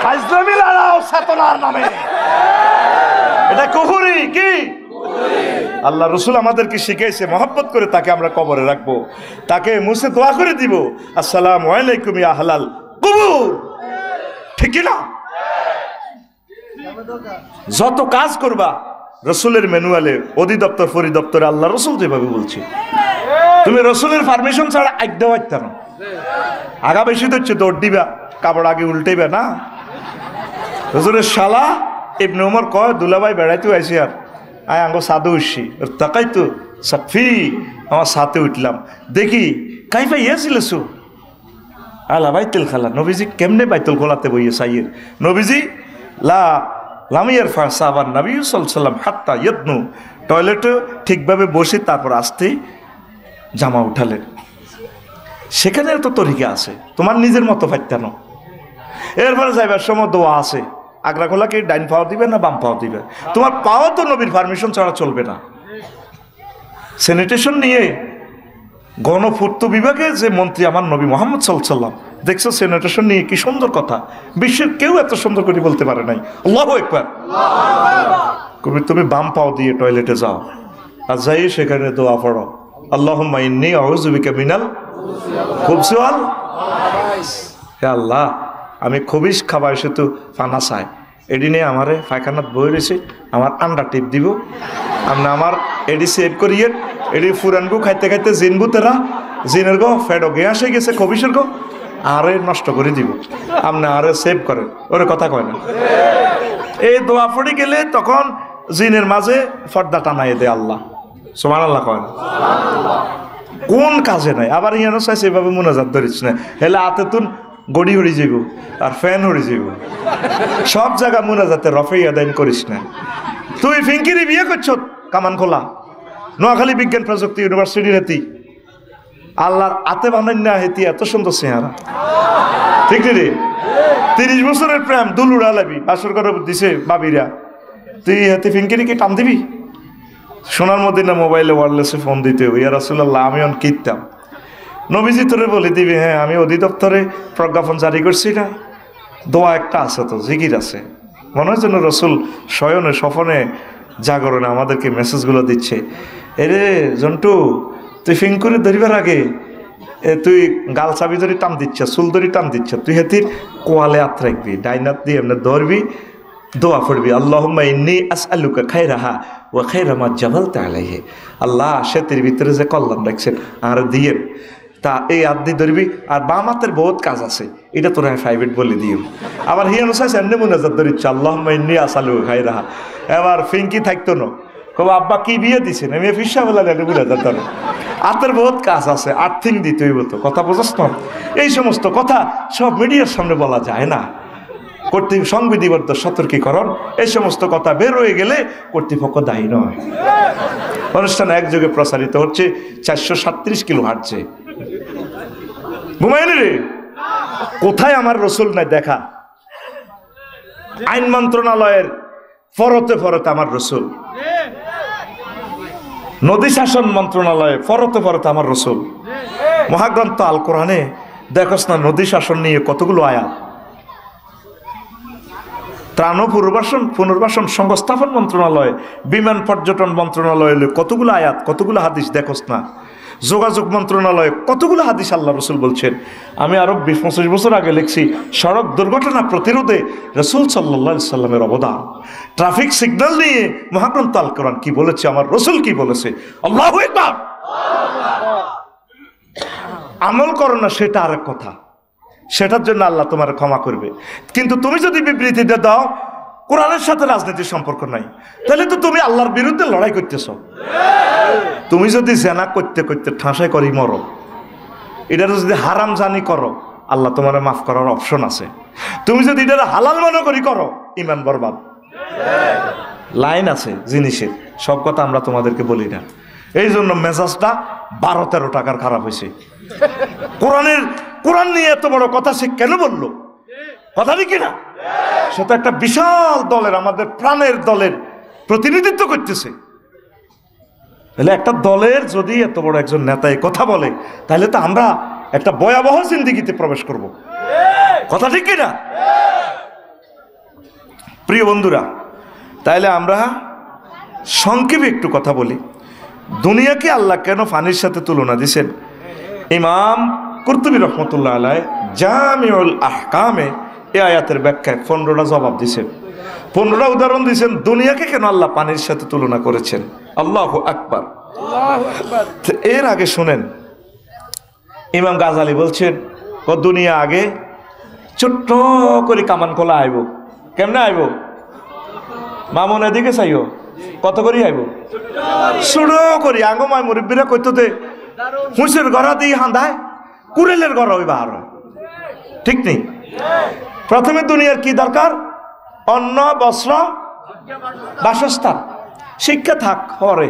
হাজলামি লড়াও চেতনার নামে, এটা কুফরি। কি আল্লাহ রসুল আমাদেরকে শিখাইছে, মহব্বত করে তাকে আমরা কবরে রাখবো, তাকে মুছে দোয়া করে দিব, আসসালামু আলাইকুম ইয়া আহলাল কুবুর। ঠিক না? যত কাজ করবা রসুলের ম্যানুয়ালে, অধিদপ্তর পরিদপ্তরে আল্লাহ রসুল যেভাবে বলছে, তুমি রসুলের পারমিশন ছাড়া আজ্ঞা পাইতা না। আগা বেশি তো হচ্ছে দৌড় দিবা, কাপড় আগে উল্টেইবা না। হুজুরের শালা ইবনে উমর কয়, দুলাভাই বেড়াইতে আইসি আর আয় আঙ্গো সাদে উঠছি, তাকাই তো সাফি আমার সাথে উঠলাম, দেখি কাইফা ইয়েছিলসু আলা বাইতুল খালা। নবীজি কেমনে বাইতুল খোলাতে বইয়ে সাইয়ের? নবীজি লামিয়ার ফাসাবার নবী সাল্লাল্লাহু হাত্তা ইয়াদনু, টয়লেটে ঠিকভাবে বসে তারপর আসতে জামা উঠালেন। সেখানে তো তরিকা আছে, তোমার নিজের মতো ফাইতানো। এরপরে যাইবার সময় দোয়া আছে, আগ্রা খোলাকে ডাইন পাও দিবে না বাম পাও দিবে, তোমার পাও তো নবীর পারমিশন ছাড়া চলবে না। স্যানিটেশন নিয়ে গণপূর্ত বিভাগে যে মন্ত্রী আমার নবী মোহাম্মদ সাল্লাল্লাহু আলাইহি ওয়াসাল্লাম, দেখছো স্যানিটেশন নিয়ে কি সুন্দর কথা, বিশ্বের কেউ এত সুন্দর করে বলতে পারে নাই। আল্লাহু আকবার। কবি তুমি বাম পাও দিয়ে টয়লেটে যাও আর যাই সেখানে দোয়া পড়ো, আল্লাহুম্মা ইন্নী আউযু বিকা মিনাল খুবসি ওয়াল। হে আল্লাহ, আমি খবিস খাবার এসে তো ফানা চাই, এডি নিয়ে আমারে পায়খানাত বই রয়েছে, আমার আন্ডা টিপ দিব, আপনি আমার এডি সেভ করিয়ে এডি ফুরানগু খাইতে খাইতে জিনবুতেরা জিনের গো ফেডো গে আসে গেছে খবিসের গো আরে নষ্ট করে দিব, আপনি আরে সেভ করেন, ওরে কথা কয় না। এই দোয়া পড়ে গেলে তখন জিনের মাঝে পর্দা টানাই দেয় আল্লাহ, সুবহানাল্লাহ কয় না। কোন কাজে নাই, আবার ইয়ানো চাইছে এভাবে মুনাজাত ধরিস না, হেলে হাতে তুন গড়ি হরি যাইব আর ফ্যান হরি যাইব, সব জায়গা মুনাজাতে রফে আদায় করিস না। তুই ফিঙ্কিরি বিয়ে করছ কামান খোলা নোয়াখালী বিজ্ঞান প্রযুক্তি ইউনিভার্সিটির হেতি, আল্লাহর আতে বানাই না হেতি এত সুন্দর চেহারা, ঠিক রে? 30 বছরের প্রেম দুল উড়ালাবি, বাসর করে দিছে বাবিরা, তুই হাতে ফিঙ্কিরিকে টান দিবি? সোনার মদিনা মোবাইলে ওয়ারলেসে ফোন দিতে ইয়া রাসূলুল্লাহ আমি অন কিনতাম, নবীজি তোরে বলে দিবি হ্যাঁ আমি অধিদপ্তরে প্রজ্ঞাপন জারি করছি না, দোয়া একটা আছে তো জিকির আছে, মনে হয় যেন রসুল শয়নে স্বপনে জাগরণে আমাদেরকে মেসেজগুলো দিচ্ছে। এরে জন্টু তুই ফিঙ্কুরে ধরিবার আগে তুই গাল চাবি ধরি টান দিচ্ছ, চুল ধরি টান দিচ্ছ, তুই হেতির কোয়ালে হাত রাখবি, ডাইনাত দিয়ে এমনি ধরবি, দোয়া পড়বি আল্লাহুম্মা ইন্নী আসআলুকা খায়রাহা ওয়া খায়রা মা জাবালতা আলাইহি। আল্লাহ সেতির ভিতরে যে কল্যাণ রাখছেন আর দিয়ে তা এই আদি ধরবি, আর বাম হাতের বহুত কাজ আছে, এটা তোরা প্রাইভেট বলে দিও। আবার হিয়ানো চাইছে এমনি মুনাজাত ধরিচ্ছ আল্লাহুম্মা ইন্নী আসআলুকা খায়রাহা। এবার ফিঙ্কি থাকতো না, কব আব্বা কি বিয়ে দিছেন, আমি ফিসা বলা মুনাজাত ধরো, হাতের বহুত কাজ আছে, আর্থিং দিতে হইব তো, কথা বোঝাস না? এই সমস্ত কথা সব মিডিয়ার সামনে বলা যায় না, সংবিধিবদ্ধ সতর্কীকরণ এই সমস্ত কথা বের হয়ে গেলে কর্তৃপক্ষ দায়ী নয়। অনুষ্ঠান একযোগে প্রসারিত হচ্ছে 437 কিলো হাঁটছে, ঘুমায়নি রে, কোথায় আমার রসুল নাই দেখা? আইন মন্ত্রণালয়ের ফরতে ফরতে আমার রসুল, নদী শাসন মন্ত্রণালয়ে ফরতে ফরতে আমার রসুল, মহাগ্রন্থ আল কোরআনে দেখোস না নদী শাসন নিয়ে কতগুলো আয়াত, ত্রাণ পুনর্বাসন সংস্থাপন মন্ত্রণালয়, বিমান পর্যটন মন্ত্রণালয় কতগুলো আয়াত কতগুলো হাদিস দেখোস না, যোগাযোগ মন্ত্রণালয়ে কতগুলো হাদিস আল্লাহ রসুল বলছেন। আমি আরো 20-25 বছর আগে লিখছি সড়ক দুর্ঘটনা প্রতিরোধে রসুল সাল্লাল্লাহু আলাইহি সাল্লামের অবদান, ট্রাফিক সিগন্যাল নিয়ে মহাগ্রন্থ আল কোরআন কি বলেছে, আমার রসুল কি বলেছে, আল্লাহু আকবার। আমল করো না সেটা আরেক কথা, সেটার জন্য আল্লাহ তোমার ক্ষমা করবে, কিন্তু তুমি যদি বিবৃতিটা দাও কোরআনের সাথে রাজনীতির সম্পর্ক নাই, তাহলে তো তুমি আল্লাহর বিরুদ্ধে লড়াই করতেছ। তুমি যদি জেনা করতে করতে ঠাঁসাই করি মরো, এটা যদি হারাম জানি করো আল্লাহ তোমার মাফ করার অপশন আছে, তুমি যদি এটা হালাল মনে করি করো ইমান বরবাদ। লাইন আছে জিনিসের, সব কথা আমরা তোমাদেরকে বলি না, এই জন্য মেজাজটা 12-13 টাকার খারাপ হয়েছে। কোরআন নিয়ে এত বড় কথা সে কেন বললো, কথা কি না? সে তো একটা বিশাল দলের, আমাদের প্রাণের দলের প্রতিনিধিত্ব করতেছে। তাহলে একটা দলের যদি এত বড় একজন নেতা এই কথা বলে, তাহলে তো আমরা একটা ভয়াবহ জিন্দেগিতে প্রবেশ করব, কথা ঠিক কি না? প্রিয় বন্ধুরা, তাইলে আমরা সংক্ষেপে একটু কথা বলি, দুনিয়াকে আল্লাহ কেন পানির সাথে তুলনা দিয়েছেন? ইমাম কুরতুবী রহমতুল্লাহ আলাইহি জামিউল আহকামে এই আয়াতের ব্যাখ্যায় 15টা জবাব দিয়েছেন, 15টা উদাহরণ দিয়েছেন দুনিয়াকে কেন আল্লাহ পানির সাথে তুলনা করেছেন। আল্লাহু আকবার। এর আগে শুনেন, ইমাম গাজালি বলছেন দুনিয়া আগে ছোট্ট করে কামান খোলা আইব, কেমনে আইব? মামুন এদিকে চাইও, কত করে আইব? ছোট করি আঙ্গমায় মুরব্বীরা কইতো দে হুঁসের গড়া দিয়ে হাঁদায় কুড়েলের গড়া ওই বাহার হয়, ঠিক নেই? প্রথমে দুনিয়ার কি দরকার? অন্ন, বস্ত্র, বাসস্থান, শিক্ষা থাক হরে,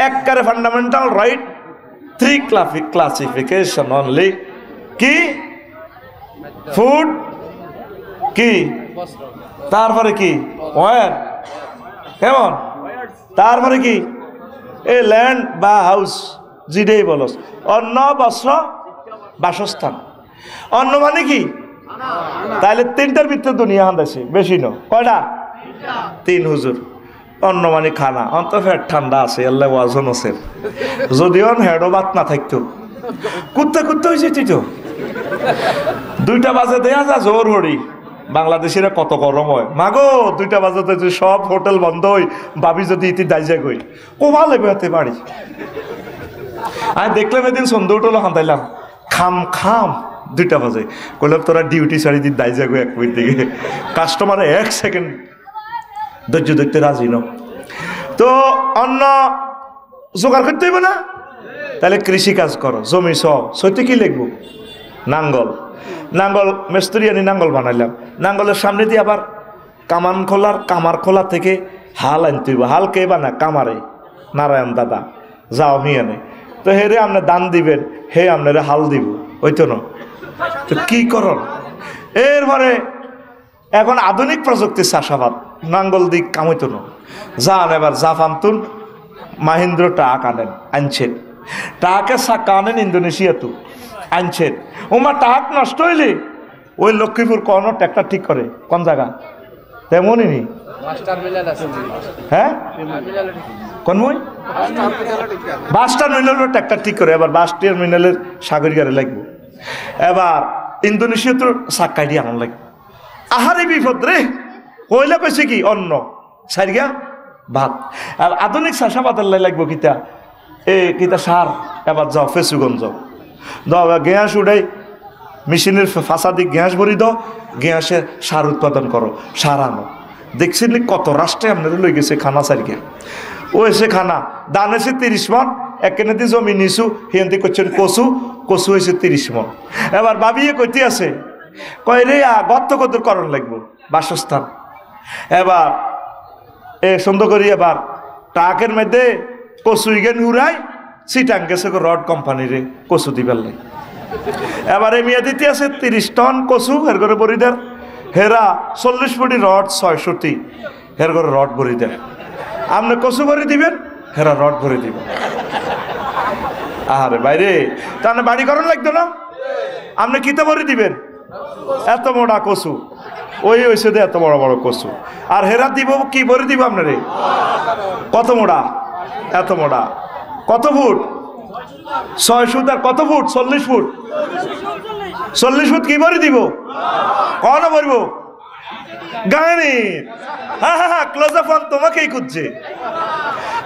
একবারে ফান্ডামেন্টাল রাইট, 3 ক্লাসিফিকেশন অনলি। কি? ফুড, কি তারপরে কি ওয়ার, কেমন, তারপরে কি এ ল্যান্ড বা হাউস যেটাই বলস, অন্ন বস্ত্র বাসস্থান। অন্ন মানে কি? তাহলে তিনটার ভিতরে দুনিয়া হান্দাছে, বেশি ন কয়টা? তিন হুজুর। অন্ন মানে খানা, অন্ত ফেট ঠান্ডা আছে, আল্লাহ ওয়াজন আছে। যদিও হেডো ভাত না থাকতো, কুত্তে কুত্তে হয়েছে তুই তো। 2টা বাজে দেয়া যা জোর হরি, বাংলাদেশিরা কত গরম হয় মাগো। 2টা বাজাতে যদি সব হোটেল বন্ধ হই, ভাবি যদি ইতি দাইজা গই কোমা লেবে হাতে বাড়ি। আমি দেখলাম এদিন সন্ধ্যা উঠলো হান্তাইলাম, খাম খাম 2টা বাজে। কইলাম তোরা ডিউটি ছাড়ি দিন দাইজা গো 1 মিনিট দিকে, কাস্টমারে 1 সেকেন্ড ধৈর্য দেখতে রাজি ন। তো অন্য জোগাড় করতে হইব না? তাহলে কৃষি কাজ করো, জমি সইতে কি লিখবো? নাঙ্গল। নাঙ্গল মিস্ত্রি আনি নাঙ্গল বানাইলাম, নাঙ্গলের সামনে দিয়ে আবার কামার খোলা থেকে হাল আনতে হইব। হাল কে বানা? কামারে, নারায়ণ দাদা যাও হিয়ানে। তো হেরে আপনি দান দিবেন, হে আপনারে হাল দিব, ওই তো না। তো কি করন? এরপরে এখন আধুনিক প্রযুক্তির চাষাবাদ, নাঙ্গল দিক কামাইতো না। যান এবার জাপান তুন মাহিন্দ্র টাক আনেন, আনছেন টাকে চাক্কা আনেন ইন্দোনেশিয়া তু আনছেন। ওমা টাক নষ্ট হইলে ওই লক্ষ্মীপুর কোন ট্র্যাক্টর ঠিক করে কোন জায়গা? তেমনই নি। হ্যাঁ কোন মই বাস টার্মিনালের ট্র্যাক্টর ঠিক করে, এবার বাস টার্মিনালের সাগর গাড়ি লাগবে। এবার ইন্দোনেশিয়া তো চাক্কাই দিয়ে আনন্দ লাগবে। আহারে বিপদ রে, কইলে কইছে কি অন্ন সারিগা ভাত। আর আধুনিক চাষাবাদের লাগবো কিতা কিতা সার। এবার যাও ফেসুগঞ্জ যাও, গ্যাস উঠাই মেশিনের ফাঁসা দিক গ্যাস ভরি দাও, গ্যাসে সার উৎপাদন করো, সার আনো। দেখছেন কত রাষ্ট্রে আপনাদের লই গেছে খানা সারিগা। ও এসে খানা দান হয়েছে 30 মন, একেনে দিয়ে জমি নিছু, হিয়ান্তি করছেন কচু হয়েছে 30 মন। এবার ভাবিয়ে কইতে আছে, কয় রে গত কত করণ লাগবো বাসস্থান। এবার সুন্দর করি এবার ট্রাকের মধ্যে কচু ইগেন উড়াই সিটাং গেছে রড কোম্পানিরে কচু দিবার লাগে। এবার এই মেয়া দিতে আছে 30 টন কচু, এর করে বড়ি দেন হেরা 40 ফুটি রড 600টি, এর করে রড ভরি দেন। আপনি কচু ভরি দিবেন, হেরা রড ভরে দিবেন। আরে বাইরে তাহলে বাড়ি করণ লাগতো না? আপনি কিতে ভরি দিবেন? এত মোটা কচু, ওই হয়েছে দে এত বড় বড় কচু। আর হেরা দিব কি ভরে দিব আপনারে? কত মোটা? এত মোটা। কত ফুট? 6 ফুট। আর কত ফুট? 40 ফুট। 40 ফুট কি ভরে দিব? কন ভরবো? গানি। হ্যাঁ ক্লোজ আপ অন তোমাকেই খুঁজছে।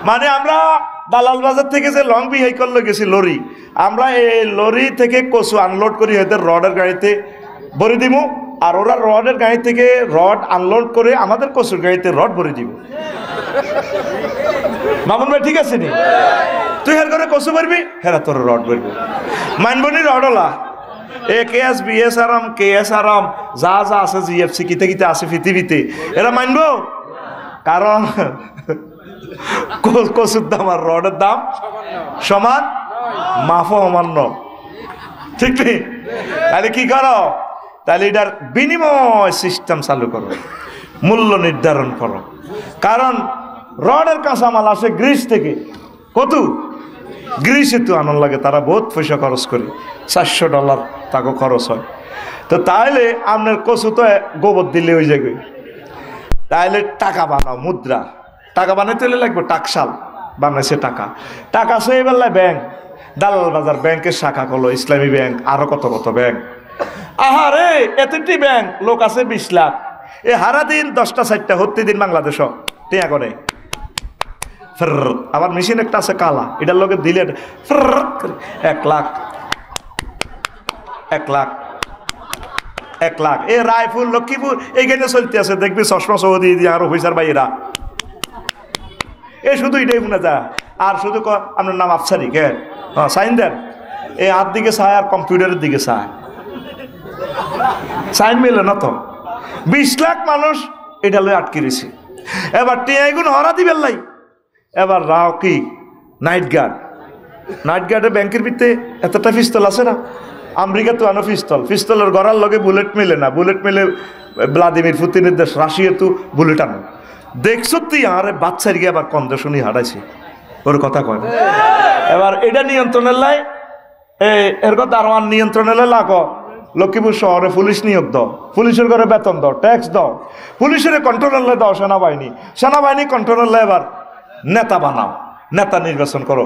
মানে আমরা দালাল বাজার থেকে যে লং ভেহিকল গেছি লরি, আমরা এই লরি থেকে কচু আনলোড করি এদের রডের গাড়িতে ভরে দিব, আর ওরা রডের গাড়ি থেকে রড আনলোড করে আমাদের কচুর গাড়িতে রড ভরে দিব। মামুন ভাই ঠিক আছে নি? তুই হের করে কচু ভরবি, হেরা তোর রড ভরবি। মানবনি রডলা AKS BS আরাম KS আরাম যা যা আছে GFC কিতে কিতে আছে পৃথিবীতে, এরা মানবো? কারণ কচুর দাম আর রডের দাম সমান, মাফও অমান্য, ঠিক নেই? তাহলে কি করো? তাহলে এটার বিনিময় সিস্টেম চালু করো, মূল্য নির্ধারণ করো। কারণ রডের কাঁচামাল আসে গ্রিস থেকে, কত গ্রিসে তো আনন্দ লাগে, তারা বহুত পয়সা খরচ করে, $400 তাকে খরচ হয়। তো তাহলে আপনার কচু তো গোবর দিলে হয়ে যাবে। তাহলে টাকা বানাও, মুদ্রা টাকা বানাইতে হলে লাগবে টাকশাল, বানাইছে টাকা সেই বেলায় ব্যাংক, দালাল বাজার ব্যাংকের শাখা করলো, ইসলামী ব্যাংক, আরো কত কত ব্যাংক। আহারে এতটি ব্যাংক, লোক আছে 20 লাখ। এ হারা দিন 10টা 4টা হতে দিন বাংলাদেশ টিয়া করে আবার মেশিন একটা আছে কালা, এটার লোকে দিলে 1 লাখ 1 লাখ 1 লাখ। এ রায়পুর লক্ষ্মীপুর এইখানে চলতে আছে, দেখবি চশমা সৌদি দিয়ে আর অফিসার ভাইয়েরা এ শুধু এটাই মনে যায়। আর শুধু আপনার নাম আফসারি কে সাইন দেন, এই হাত দিকে চায় আর কম্পিউটারের দিকে চায়, সাইন মিলে না তো। 20 লাখ মানুষ এটা লয়ে আটকে রয়েছে। এবার টিয়াগুন হরা দিবেন লাই। এবার রাও কি নাইট গার্ডে ব্যাংকের ভিতরে এতটা পিস্তল আছে না? আমেরিকা তো আনো পিস্তলের গড়ার লগে বুলেট মিলে না, বুলেট মিলে ভ্লাদিমির পুতিনের দেশ রাশিয়া তো বুলেট আনো। দেখছো তুই আরে বাচ্চার গিয়ে আবার কন্দশনী হারাইছে, ওর কথা কয় না। এবার এটা নিয়ন্ত্রণের লাই এর কথা দারোয়ান নিয়ন্ত্রণের লাই লাগ লক্ষ্মীপুর শহরে পুলিশ নিয়োগ দাও, পুলিশের ঘরে বেতন দাও, ট্যাক্স দাও, পুলিশের কন্ট্রোলার দাও সেনাবাহিনী কন্ট্রোলার এবার নেতা বানাও, নেতা নির্বাচন করো,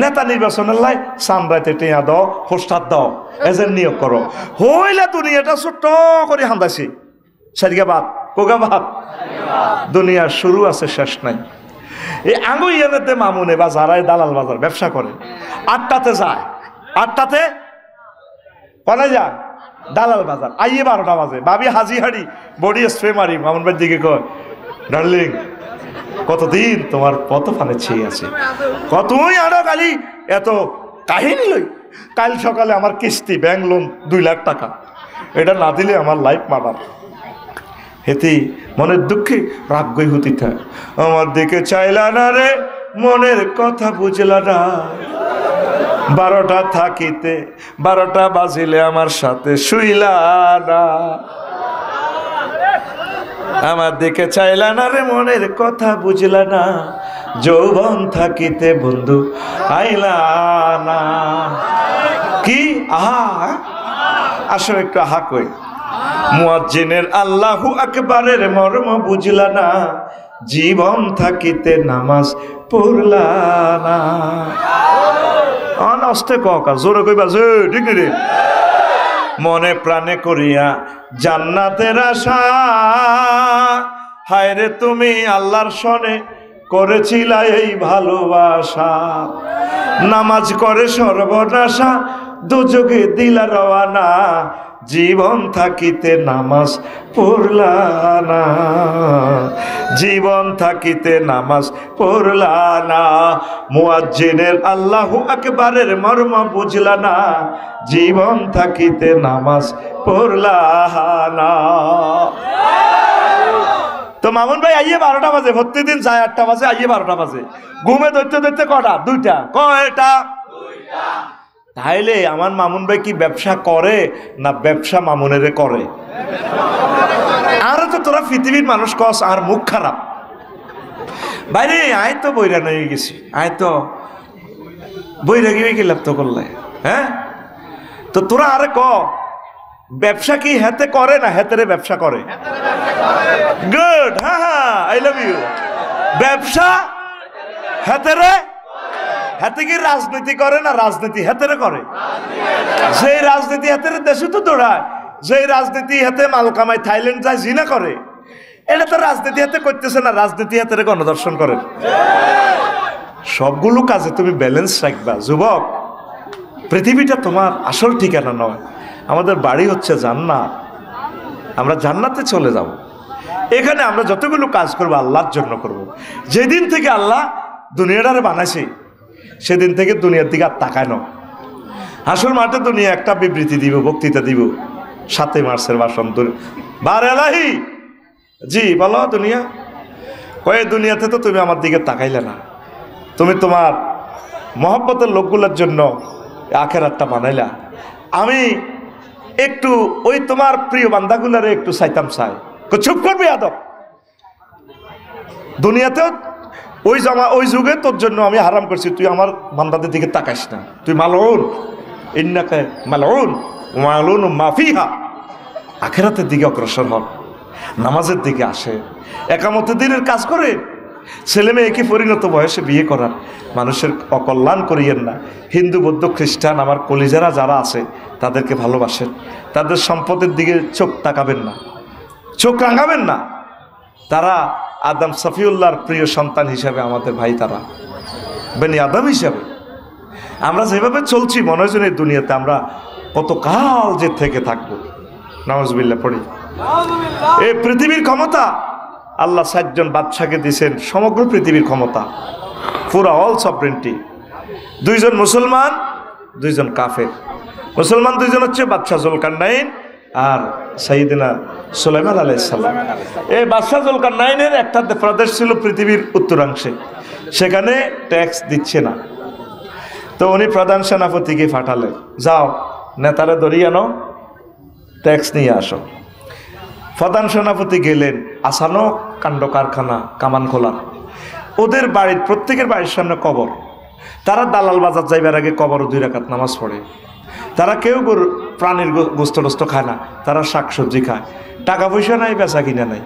নেতা নির্বাচনের লাই সানরাইতে টিয়া দাও, পোস্টার দাও, এজেন্ট নিয়োগ করো। হইলে দুনিয়াটা ছোট্ট করে হান্দাছি সারিগা বাদ কোগা বাদ, দুনিয়ার শুরু আছে শেষ নাই। এই আঙ্গুইয়ানেতে মামুনে বা যারাই দালাল বাজার ব্যবসা করে 8টাতে যায়, 8টাতে কনে যায় দালাল বাজার, আইয়ে 12টা বাজে ভাবি হাজি হাড়ি বডি স্প্রে মারি মামুন ভাইয়ের দিকে কয় ডার্লিং কতদিন তোমার কত ফানে ছেয়ে আছে, কতই আরো কালি এত কাহিনী লই, কাল সকালে আমার কিস্তি ব্যাংক লোন 2 লাখ টাকা, এটা না দিলে আমার লাইফ মার্ডার। হেতি মনের দুঃখে রাগ গই হতি থাক, আমার দিকে চাইলা না রে মনের কথা বুঝলা না, 12টা থাকিতে 12টা বাজিলে আমার সাথে শুইলা না, আমার দিকে চাইলা না রে মনের কথা বুঝলা না, যৌবন থাকিতে বন্ধু আইলা না। কি আহা, আসো একটু আহা কই। মুয়াজ্জিনের আল্লাহু আকবারের মর্ম বুঝলা না, জীবন থাকিতে নামাজ পড়লা না। অনস্তে কা জোরে কইবা যে ঠিক রে, মনে প্রাণে করিয়া জান্নাতের আশা, হায় রে তুমি আল্লাহর সনে করেছিলা এই ভালোবাসা, নামাজ করে সর্বনাশা দুযোগে দিলা রওয়ানা, জীবন থাকিতে নামাজ পড়লা না, জীবন থাকিতে নামাজ পড়লা না, মুয়াজ্জিনের আল্লাহু আকবারের মর্ম বুঝলা না, জীবন থাকিতে নামাজ পড়লা না। তো মামুন ভাই আইয়ে 12টা বাজে, প্রতিদিন যায় 8টা বাজে, আইয়ে 12টা বাজে, ঘুমে ধরতে ধরতে কটা 2টা, কয়টা 2টা। তাইলে আমার মামুন ভাই কি ব্যবসা করে না ব্যবসা মামুনের করে? আর তো তোরা পৃথিবীর মানুষ কস আর মুখ খারাপ বাইরে, আয় তো বইরা নিয়ে গেছি, আয় তো বইরা গিয়ে গেলাম তো করলে, হ্যাঁ তো তোরা আরে ক ব্যবসা কি হেতে করে না হেতেরে ব্যবসা করে? গুড, হ্যাঁ হ্যাঁ, আই লাভ ইউ। ব্যবসা হেতেরে, হাতে কি রাজনীতি করে না রাজনীতি হাতেরে করে? সেই রাজনীতি হাতের দেশে তো দৌড়ায়, যেই রাজনীতি হাতে মাল কামাই থাইল্যান্ড যায় জিনা করে, এটা তো রাজনীতি হাতে করতেছে না, রাজনীতি হাতের গণদর্শন করে। সবগুলো কাজে তুমি ব্যালেন্স রাখবা যুবক। পৃথিবীটা তোমার আসল ঠিকানা নয়, আমাদের বাড়ি হচ্ছে জান্নাত, আমরা জান্নাতে চলে যাব। এখানে আমরা যতগুলো কাজ করবো আল্লাহর জন্য করব। যেদিন থেকে আল্লাহ দুনিয়াটারে বানাইছে সেদিন থেকে দুনিয়ার দিকে আর তাকায় না। আসল মাঠে দুনিয়া একটা বিবৃতি দিব, বক্তৃতা দিব, 7 মার্চের ভাষণ বার এলাহি জি বলো দুনিয়া কয়ে, দুনিয়াতে তো তুমি আমার দিকে তাকাইলে না, তুমি তোমার মহব্বতের লোকগুলোর জন্য আখেরাতটা বানাইলা, আমি একটু ওই তোমার প্রিয় বান্দাগুলারে একটু চাইতাম চাই। চুপ করবি আদব, দুনিয়াতেও ওই যুগে তোর জন্য আমি হারাম করছি, তুই আমার বান্দাদের দিকে তাকাইস না, তুই মালউন, ইন্নাকা মালউন মালউন মাফিহা। আখেরাতের দিকে অগ্রসর হন, নামাজের দিকে আসে, একামতের দিনের কাজ করে, ছেলে মেয়েকে পরিণত বয়সে বিয়ে করার, মানুষের অকল্যাণ করিয়েন না। হিন্দু বৌদ্ধ খ্রিস্টান আমার কলিজারা যারা আছে তাদেরকে ভালোবাসেন, তাদের সম্পদের দিকে চোখ তাকাবেন না, চোখ রাঙাবেন না। তারা আদম সফিউল্লাহর প্রিয় সন্তান হিসাবে আমাদের ভাই, তারা বেনি আদম হিসাবে আমরা যেভাবে চলছি মনে হয় এই দুনিয়াতে আমরা কতকাল যে থেকে থাকবো। নাউজুবিল্লাহ পড়ি। এই পৃথিবীর ক্ষমতা আল্লাহ 7 জন বাদশাকে দিয়েছেন, সমগ্র পৃথিবীর ক্ষমতা, পুরা অল সভরেন্টি। 2 জন মুসলমান, 2 জন কাফের। মুসলমান 2 জন হচ্ছে বাদশাহ জুলকারনাইন আর সাইয়েদনা সুলাইমান আলাইহিস সালাম। এই বাদশাহ জুলকারনাইনের একটা প্রদেশ ছিল পৃথিবীর উত্তরাংশে, সেখানে ট্যাক্স দিচ্ছে না। তো উনি প্রধান সেনাপতিকে পাঠালেন, যাও নেতারে ধরিয়ে আনো, ট্যাক্স নিয়ে আসো। প্রধান সেনাপতি গেলেন, আসানো কাণ্ড কারখানা কামান খোলা, ওদের বাড়ির প্রত্যেকের বাড়ির সামনে কবর। তারা দালাল বাজার যাইবার আগে কবর 2 রাকাত নামাজ পড়ে। তারা কেউ প্রাণীর গোস্ত টোস্ত খায় না, তারা শাকসবজি খায়। টাকা পয়সা নাই, বেচা কিনা নাই।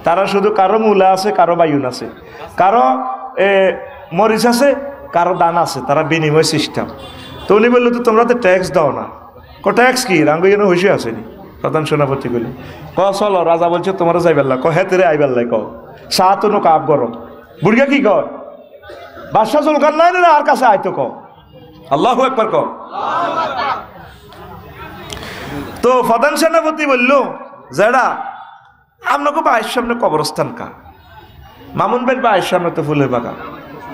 তারা শুধু কারো মূলা আছে, কারো বায়ুন আছে, কারো মরিচ আছে, কারো দান আছে, তারা বিনিময় সিস্টেম। তো উনি বললো তো তোমরা তো ট্যাক্স দাও না। ট্যাক্স কি রাঙ্গু যেন হইসে আসেনি। প্রধান সেনাপতি বলে চলো, রাজা বলছে তোমরা যাইবেল্লা। হেতেরে আইবেল্লাই শাহ তো কাপ গরম বুড়িয়া কি কয় বাদশাহ জুলকার নাই না আর কাছে আইতো আল্লাহু আকবার তো প্রধান সেনাপতি বলল যারা আপনাকে বাড়ির সামনে কবরস্থান কা মামুন ভাই বাড়ির সামনে তো ফুলের বাগান।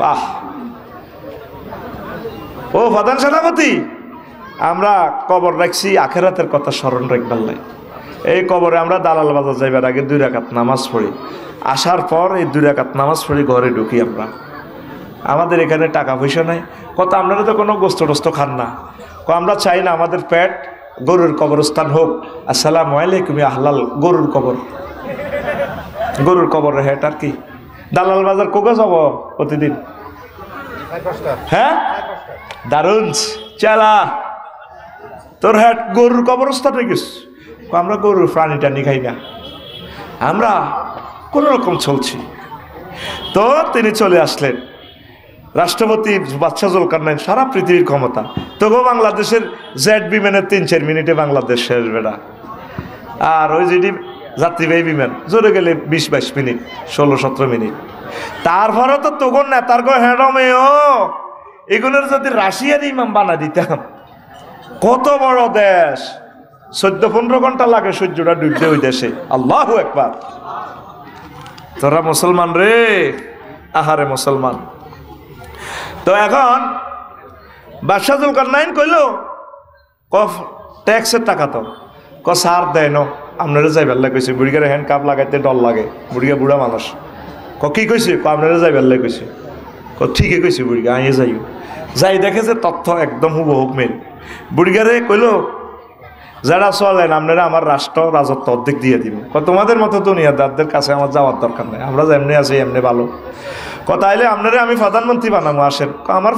বাহ, ও প্রধান সেনাপতি, আমরা কবর রাখছি আখেরাতের কথা স্মরণ রাখবার লাই। এই কবরে আমরা দালাল বাজার যাইবার আগে 2 রাকাত নামাজ পড়ি, আসার পর এই 2 রাকাত নামাজ পড়ি ঘরে ঢুকি আমরা। আমাদের এখানে টাকা পয়সা নাই। কত আপনারা তো কোনো গোস্ত টোস্ত খান না। আমরা চাই না আমাদের পেট গরুর কবরস্থান হোক। আসসালামু আলাইকুম আহলাল গরুর কবর, গরুর কবর হেট আর কি। দালাল বাজার কোকে যাব প্রতিদিন? হ্যাঁ, দারুন চালা তোর হেট গরুর কবরস্থান হয়ে গেছে। আমরা গরুর প্রাণী টানি খাই না, আমরা কোন রকম চলছি। তো তিনি চলে আসলেন। রাষ্ট্রপতি বাদশাহ জুলকারনাইন, সারা পৃথিবীর ক্ষমতা। তবু বাংলাদেশের জেড বিমানের 3-4 মিনিটে বাংলাদেশ শেষ বেড়া। আর ওই যেটি যাত্রীবাহী বিমান জোরে গেলে 20-22 মিনিট, 16-17 মিনিট। তারপরে তো তখন নেতার গো হ্যাডমেও এগুলোর যদি রাশিয়ার ইমাম বানা দিতাম, কত বড় দেশ, 14-15 ঘন্টা লাগে সূর্যটা ডুবতে ওই দেশে। আল্লাহু আকবার। তোরা মুসলমান রে, আহারে মুসলমান। তো এখন বাদশাহ জুলকারনাইন কইল ট্যাক্সের টাকা তো সার দেয় ন আপনারা যাইবার লাগে কইছে। বুড়িগারে হ্যান্ড কাপ লাগাইতে ডর লাগে, বুড়িগা বুড়া মানুষ। কি কইছে? আপনারা যাইবার লাগে কইছে। ঠিকই কইছে বুড়িগা, আইয়ে যাইও। যাই দেখে যে তথ্য একদম হুবহুব মিল। বুড়িগারে কইল যারা চলেন আপনারা আমার রাষ্ট্র রাজত্ব অর্ধেক দিয়ে দিব। তোমাদের মতো দুনিয়াদারদের কাছে আমার যাওয়ার দরকার নেই, আমরা যেমনি আছি এমনি ভালো। কথা আইলে আপনারা আমি প্রধানমন্ত্রী বানাবো, আসেন। আমার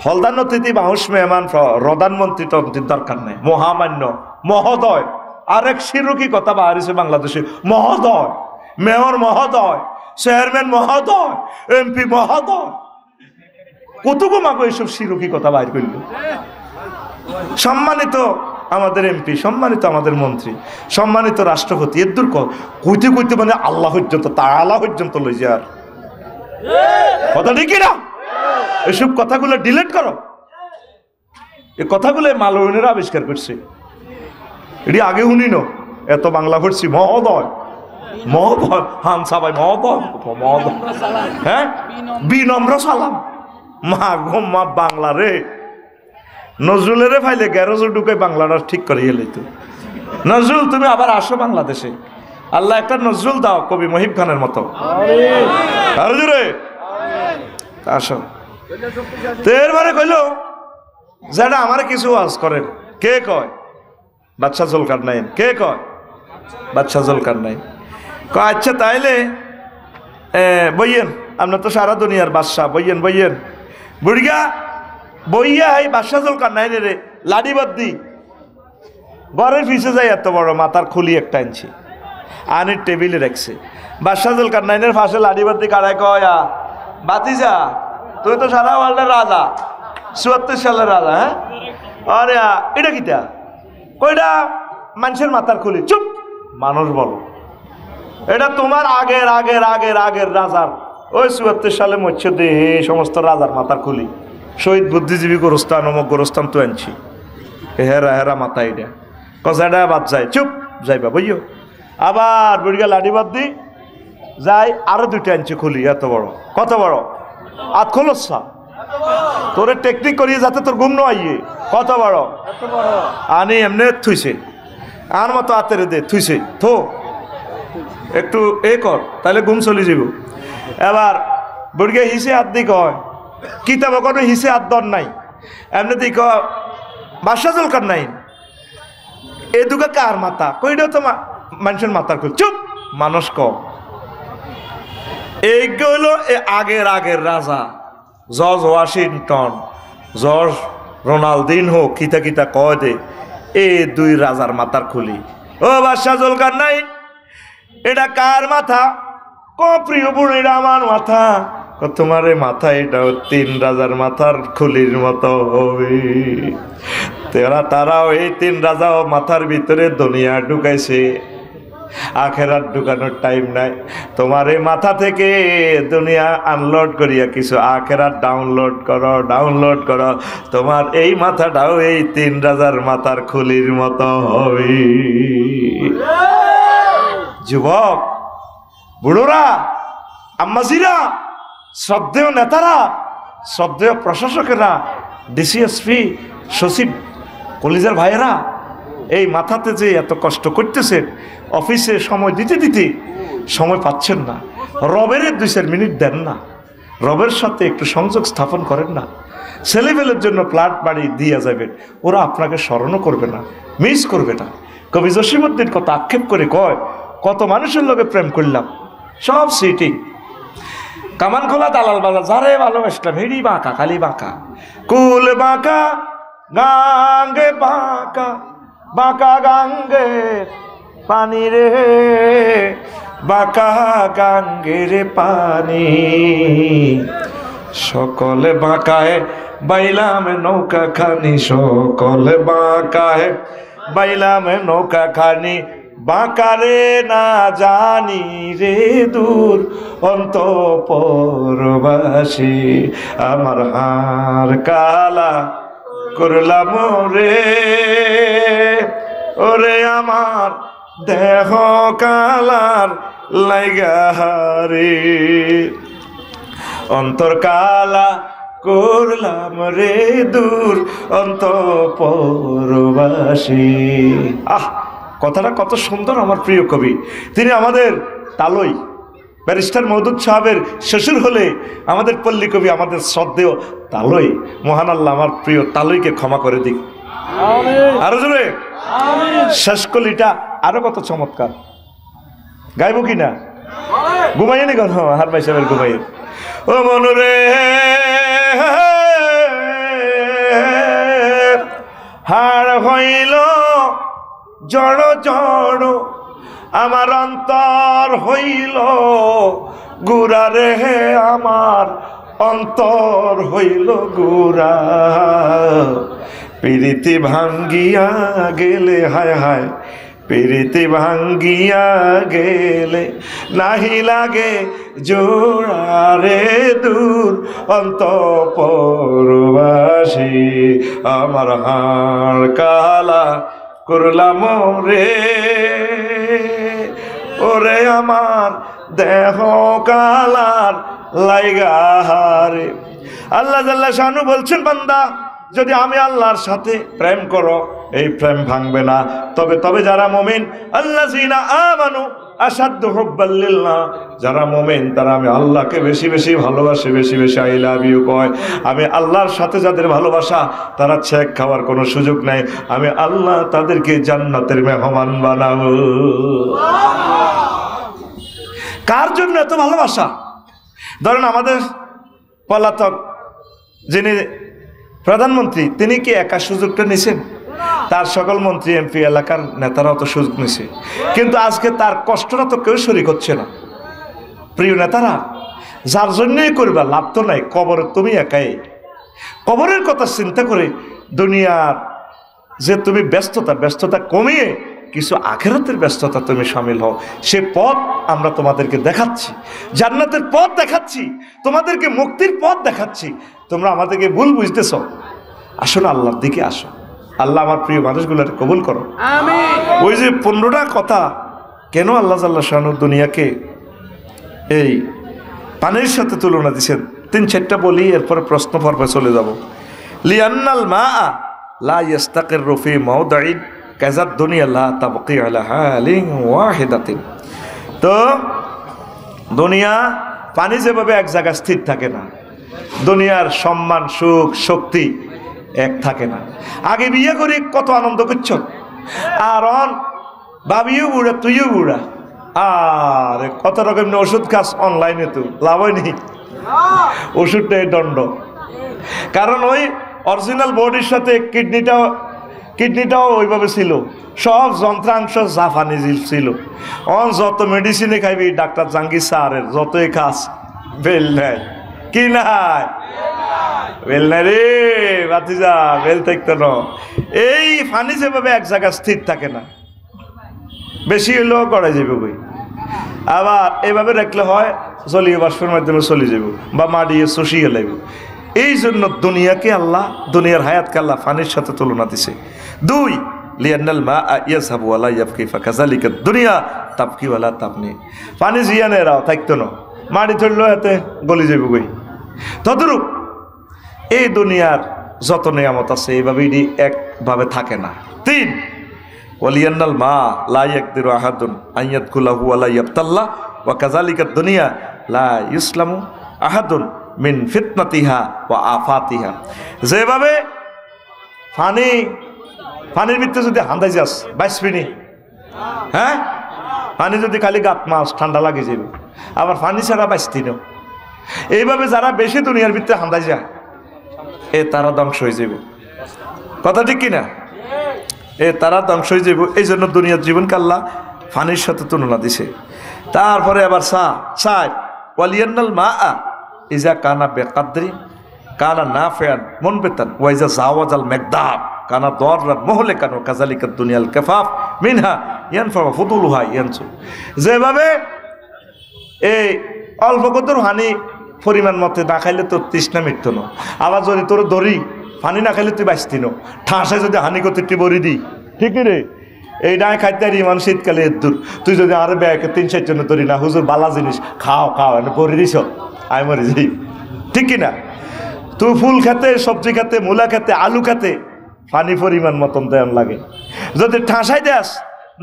হলদার অতিথি বাহুস মেহমান প্রধানমন্ত্রী তন্ত্রীর দরকার নেই, মহামান্য মহোদয়। আরেক শিরুকি কথা বাহারিছে বাংলাদেশে, মহোদয়, মেয়র মহোদয়, চেয়ারম্যান মহোদয়, এমপি মহোদয়। কতগো মাগো এইসব শিরুকি কথা বাইর করল। সম্মানিত আমাদের এমপি, সম্মানিত আমাদের মন্ত্রী, সম্মানিত রাষ্ট্রপতি, এর দূর কইতে কইতে মানে আল্লাহ পর্যন্ত, তাআলা পর্যন্ত লই যায়। আর কথা ঠিক না? এসব কথাগুলো ডিলিট করো। এই কথাগুলো মালয়নেরা আবিষ্কার করছে, এটি আগে শুনি ন। এত বাংলা পড়ছি, মহোদয় মহোদয়, হানসা ভাই মহোদয় মহোদয়, হ্যাঁ বিনম্র সালাম। মা গো মা, বাংলা রে নজরুলের ফাইলে গ্যারেজে ঢুকে বাংলাটা ঠিক করে এলে তো। নজরুল তুমি আবার আসো বাংলাদেশে, আল্লাহ একটা নজরুল দাও কবি মহিব খানের মতো। আরো জোরে আসো। তো এরবারে কইল যারা আমার কিছু ওয়াজ করেন। কে কয়? বাদশাহ জুলকারনাইন। কে কয়? বাদশাহ জুলকারনাইন। কয় আচ্ছা তাইলে বইয়েন, আপনার তো সারা দুনিয়ার বাদশাহ, বইয়েন বইয়েন। বুড়িগা বইয়া এই বাদশাহ জুলকারনাইনের লাডি বাদ্দি ঘরের পিছে যাই, এত বড় মাথার খুলি একটা আনছি, আনির টেবিলে রাখছে। বাদশাহ জুলকারনাইনের পাশে লাডি বাদ্দি কারায় কয় বাতিজা তুই তো সারা ওয়ার্ল্ডের রাজা, 74 সালের রাজা। হ্যাঁ, আরে এটা কিটা? কইটা মানুষের মাথার খুলি। চুপ, মানুষ বলো। এটা তোমার আগের আগের আগের আগের রাজার, ওই 74 সালে মরছে দে এই সমস্ত রাজার মাথার খুলি। শহীদ বুদ্ধিজীবী গোরস্থান, অমুক গোরস্থান তো আনছি। হেরা হেরা মাথা এটা কষাটা বাদ যায়। চুপ যাইবা বইও। আবার বুড়িয়া লাডি বাদ দি যাই, আরো 2টা আনছি খুলি, এত বড়। কত বড়? আত খোলসা তোরে টেকনিক করিয়ে যাতে তোর ঘুম নয়। কত বড়? আনি এমনি থুইছে, আর মতো আতেরে দে থুইছে, থো একটু এ কর তাহলে ঘুম চলে যাব। এবার বুড়িয়া হিসে হাত দি কয় কিতাব কোনো হিসে হাত দর নাই, এমনি দি কয় বাদশাহ জুলকারনাইন এ দুগা কার মাথা? কইটাও তো মানুষের মাথার খুল। চুপ, মানুষ ক এইগুলো আগের রাজা জর্জ ওয়াশিংটন, জর্জ রোনালদিনহো কিতা কিতা কয় দে, এই দুই রাজার মাথার খুলি। ও বাদশাহ জুলকারনাইন, এটা কার মাথা? প্রিয় বোন, এটা আমার মাথা। তোমার এই মাথা এটাও তিন রাজার মাথার খুলির মতো হবে। তারাও এই তিন রাজাও মাথার ভিতরে দুনিয়া ঢুকাইছে, আখেরাত ঢুকানোর টাইম নাই। তোমার এই মাথা থেকে দুনিয়া আনলোড করিয়া কিছু আখেরাত ডাউনলোড করো। তোমার এই মাথাটাও এই তিন রাজার মাথার খুলির মতো হবে। যুবক, বুড়োরা, আম্মাজিরা, শ্রদ্ধেয় নেতারা, শ্রদ্ধেয় প্রশাসকেরা, ডিসিএসপি, সচিব, কলিজার ভাইয়েরা, এই মাথাতে যে এত কষ্ট করতেছেন, অফিসে সময় দিতে সময় পাচ্ছেন না, রবের 2-4 মিনিট দেন না, রবের সাথে একটু সংযোগ স্থাপন করেন না, ছেলেবেলের জন্য প্লাট বাড়ি দিয়ে যাবেন, ওরা আপনাকে স্মরণও করবে না, মিস করবে না। কবি জসিমউদ্দিন কত আক্ষেপ করে কয়, কত মানুষের লোকে প্রেম করলাম, সব সিটিং, কামান খোলা দালাল বাজার, যারে ভালোবাসলাম হেডি বাঁকা, খালি বাঁকা, কুল বাঁকা গাঙ্গে বাঁকা গাঙ্গে পানি রে, বাঁকা গাঙ্গের পানি, সকলে বাঁকায় বাইলাম নৌকা খানি, সকলে বাঁকায় বাইলাম নৌকা খানি, বাঁকারে না জানি রে দূর অন্তঃপুরবাসী, আমার হার কালা করলাম রে, ওরে আমার দেহ কালার লাইগা রে, অন্তর কালা করলাম রে দূর অন্তঃপুরবাসী। কথাটা কত সুন্দর আমার প্রিয় কবি। তিনি আমাদের তালই ব্যারিস্টার মওদুদ সাহেবের শ্বশুর হলে আমাদের পল্লী কবি, আমাদের শ্রদ্ধেয় তালই। মহান আল্লাহ আমার প্রিয় তালইকে ক্ষমা করে দিক। আরো জোরে শেষ কলিটা আরো কত চমৎকার, গাইব কিনা? ঘুমাইয়ে নি কথা হার ভাই সাহেবের ঘুমাইয়ে। ও মনুরে হাড় হইল জড় জড়, আমার অন্তর হইল গুড়া রে, আমার অন্তর হইল গুড়া, প্রীতি ভাঙ্গিয়া গেলে, হায় হায় প্রীতি ভাঙ্গিয়া গেলে নাহি লাগে জোড়া রে দূর অন্তঃপুরবাসী, আমার হাড় কালা করলাম রে, ওরে আমার দেহ কালার লাইগা রে। আল্লাহ জাল্লা শানু বলছেন, বান্দা যদি আমি আল্লাহর সাথে প্রেম করো, এই প্রেম ভাঙবে না। তবে যারা মুমিন, আল্লাযিনা আমানু আশাদ্দু হুব্বাল লিল্লাহ, যারা মুমিন তারা আমি আল্লাহকে বেশি বেশি ভালোবাসে, বেশি বেশি আই লাভ ইউ কয়। আমি আল্লাহর সাথে যাদের ভালোবাসা, তারা ছেক খাওয়ার কোনো সুযোগ নাই। আমি আল্লাহ তাদেরকে জান্নাতের মেহমান বানাবো। কার জন্য এত ভালোবাসা? ধরেন আমাদের পলাতক যিনি প্রধানমন্ত্রী, তিনি কি একা সুযোগটা নিছেন? তার সকল মন্ত্রী এমপি এলাকার নেতারাও তো সুযোগ নিছে, কিন্তু আজকে তার কষ্টটা তো কেউ শরীক হচ্ছে না। প্রিয় নেতারা, যার জন্যই করবা লাভ তো নাই, কবরে তুমি একাই। কবরের কথা চিন্তা করে দুনিয়ার যে তুমি ব্যস্ততা কমিয়ে কিছু আখিরাতের ব্যস্ততা তুমি শামিল হও। সে পথ আমরা তোমাদেরকে দেখাচ্ছি, জান্নাতের পথ দেখাচ্ছি, তোমাদেরকে মুক্তির পথ দেখাচ্ছি। তোমরা আমাদেরকে ভুল বুঝতেছ, আসো না, আল্লাহর দিকে আসো। আল্লাহ আমার প্রিয় মানুষগুলোর কবুল করো, আমিন। ওই যে 15টা কথা কেন আল্লাহ জাল্লা শানু দুনিয়াকে এই পানির সাথে তুলনা দিচ্ছেন, 3-4টা বলি, এরপরে প্রশ্ন পর্বে চলে যাব। লিআন্নাল মা লা ইস্তাকিরু ফি মাওদাইন কাযাদ দুনিয়া লা তাবকি আলা হালিন ওয়াহিদাতিন। তো দুনিয়া পানি যেভাবে এক জায়গায় স্থির থাকে না, দুনিয়ার সম্মান সুখ শক্তি এক থাকে না। আগে বিয়ে করে কত আনন্দ করছ, আর ভাবিও বুড়া, তুইও বুড়া, আর কত রকম ওষুধ খাস অনলাইনে, তো লাভ হয়নি, ওষুধটাই দণ্ড। কারণ ওই অরিজিনাল বডির সাথে কিডনিটাও ওইভাবে ছিল, সব যন্ত্রাংশ জাপানি ছিল। যত মেডিসিনে খাইবি ডাক্তার জাহাঙ্গীর স্যারের, যতই খাস বেল নাই, কি নাই বেল নাই রে ভাতিজা, বেল থাকতো না। এই ফানি যেভাবে এক জায়গায় স্থির থাকে না, বেশি হলেও গড়াই যাবে বই। আবার এভাবে রাখলে হয় জলীয় বাষ্পের মাধ্যমে চলে যাব বা মাটিয়ে শুষিয়ে লাগবে। এই জন্য দুনিয়াকে আল্লাহ, দুনিয়ার হায়াতকে আল্লাহ ফানির সাথে তুলনা দিছে। দুই, লিয়ান্নাল মা ইয়াযহাবু ওয়া লা ইয়াবকি ফাকাযালিকা দুনিয়া তাবকি ওয়া লা তাবনি। পানি জিয়ানে রাও থাকতো না, মাটি ধরলো এতে গলি যাবে বই। তদ্রূপ এই দুনিয়ার যত নিয়ামত আছে এইভাবে একভাবে থাকে না। তিন, ওয়ালিয়ান্নাল মা লা ইয়াকদিরু আহাদুন আন ইয়াদখুলাহু ওয়া লা ইয়াবতাল্লাহ ওয়া কাযালিকা দুনিয়া লা ইসলামু আহাদুন মিন ফিতনাতিহা ওয়া আফাতিহা। যেভাবে পানির ভিতরে যদি হান্দাই যাস বাঁচবিনি, হ্যাঁ, পানি যদি খালি গাত মাছ ঠান্ডা লাগে যাবে, আবার পানি ছাড়া বাঁচতি না। এইভাবে যারা বেশি দুনিয়ার ভিতরে হান্দাই যায় তারা ধ্বংস হয়ে যাব। কথা ঠিক কিনা? তারা ধ্বংস হয়ে যাব। এই জন্য দুনিয়ার জীবনকে আল্লাহ পানির সাথে তুলনা দিছে। তারপরে আবার ওয়ালিয়ান্নাল মা ইজা কানা বেকাদ্রি কানা নাফিআন মুনবিতান ওয়া ইজা জাওয়াজাল মিকদার কানা দররান মুহলিকান ওয়া কাযালিকা দুনিয়াল কাফাফ মিনহা ইয়ানফা ফুদুলুহা ইয়ানসু। যেভাবে এই অল্প কতর হানি পরিমাণ মতে না খাইলে তোর তৃষ্ণা মিটতো না। আবার যদি তোর ধরি পানি না খাইলে তুই বাঁচতি না। ঠাঁসায় যদি হানি করতে বড়ি দিই, ঠিক রে, এই নাই খাইতে আর ইমান শীতকালে দূর। তুই যদি আরো ব্যাগে 3-4 জন ধরি না, হুজুর বালা জিনিস খাও এনে পরে দিস, আই মরে যাই, ঠিক কিনা? তুই ফুল খেতে, সবজি খেতে, মূলা খেতে, আলু খেতে পানি পরিমাণ মতন দেন লাগে। যদি ঠাঁসাই দেস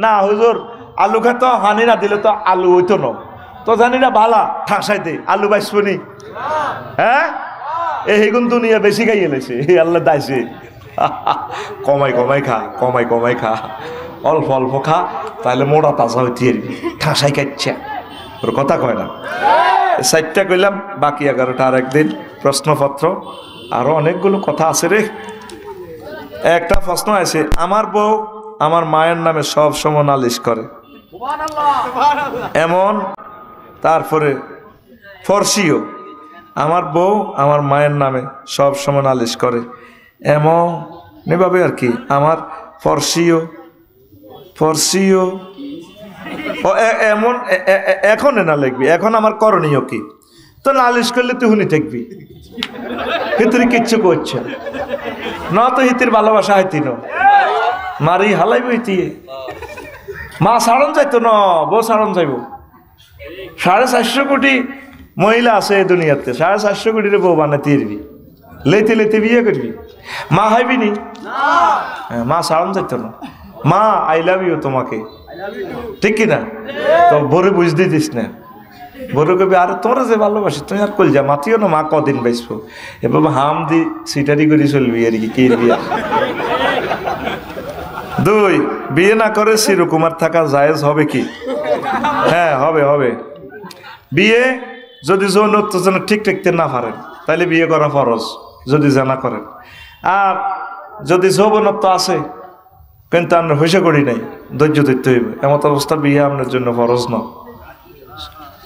না হুজুর আলু খেতে হানি না দিলে তো আলু হইতো না, তো জানি না ভালা ঠাঁসাই দে আলু বাঁচবনি। হ্যাঁ, এইগুন দুনিয়া বেশি খাই এলেছে, আল্লাহ দাইছে। কমাই খা, অল্প খা, তাহলে মোড়া তাজা হইতে ঠাঁসাই খাইছে। ওর কথা কয় না। 4টা কইলাম, বাকি 11টা আর একদিন। প্রশ্নপত্র আরো অনেকগুলো কথা আছে রে। একটা প্রশ্ন আছে, আমার বউ আমার মায়ের নামে সব সময় নালিশ করে এমন। তারপরে ফরসিও, আমার বউ আমার মায়ের নামে সব সময় নালিশ করে এমন এভাবে আর কি। আমার ফরসিও এমন এখন না লিখবি, এখন আমার করণীয় কি? তো নালিশ করলে তুই হুনি থাকবি, ভিতরে কিচ্ছু করছে না, তো হিতির ভালোবাসা হইতি না, মারি হালাইব হইতি। মা সাড়ন যাইতো না, বউ সাড়ন যাইব। 450 কোটি মহিলা আছে এই দুনিয়াতে, 450 কোটির বউ বানাতে পারবি, লেতে বিয়ে করবি, মা হাইবি নি? মা সাড়ন যাইতো না। মা আই লাভ ইউ তোমাকে, ঠিক কিনা? তো বরে বুঝ দিতিস না, বরে কবি আর তোরা যে ভালোবাসি তুই আর কল যা মাতিও না, মা কদিন বাঁচবো, এবার হাম দি সিটারি করে চলবি আর কি বিয়ে। 2, বিয়ে না করে চিরকুমার থাকা জায়েজ হবে কি? হ্যাঁ, হবে। বিয়ে যদি যৌনত্ব যেন ঠিক রাখতে না পারেন তাহলে বিয়ে করা ফরজ, যদি জানা করেন। আর যদি যৌবনত্ব আছে কিন্তু আমরা হইসা করি নাই, ধৈর্য ধরতে হইবে, এমন অবস্থা বিয়ে আপনার জন্য ফরজ নয়।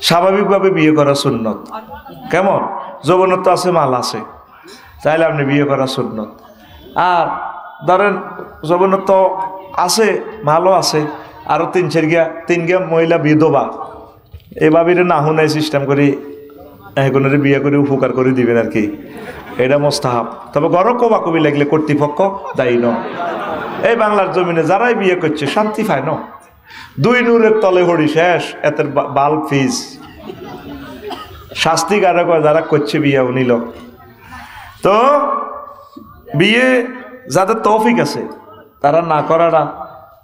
স্বাভাবিকভাবে বিয়ে করা সুন্নত। কেমন? যৌবনত্ব আছে, মাল আছে, তাইলে আপনি বিয়ে করা সুন্নত। আর ধরেন যৌবনত্ব আছে, মালও আছে, আরো 3 গিয়া মহিলা বিধবা, এভাবে না হুনাই সিস্টেম করি এগুলোর বিয়ে করে উপকার করে দিবেন আর কি। এটা মোস্তাহাব। তবে গরম কবাকবি লাগলে কর্তৃপক্ষ দায়ী ন। এই বাংলার জমিনে যারাই বিয়ে করছে শান্তি পায় না। 2 নূরের তলে হড়ি শেষ, এতের বাল ফিজ শাস্তি কারক যারা করছে বিয়ে নিল। তো বিয়ে যাদের তৌফিক আছে তারা না করাটা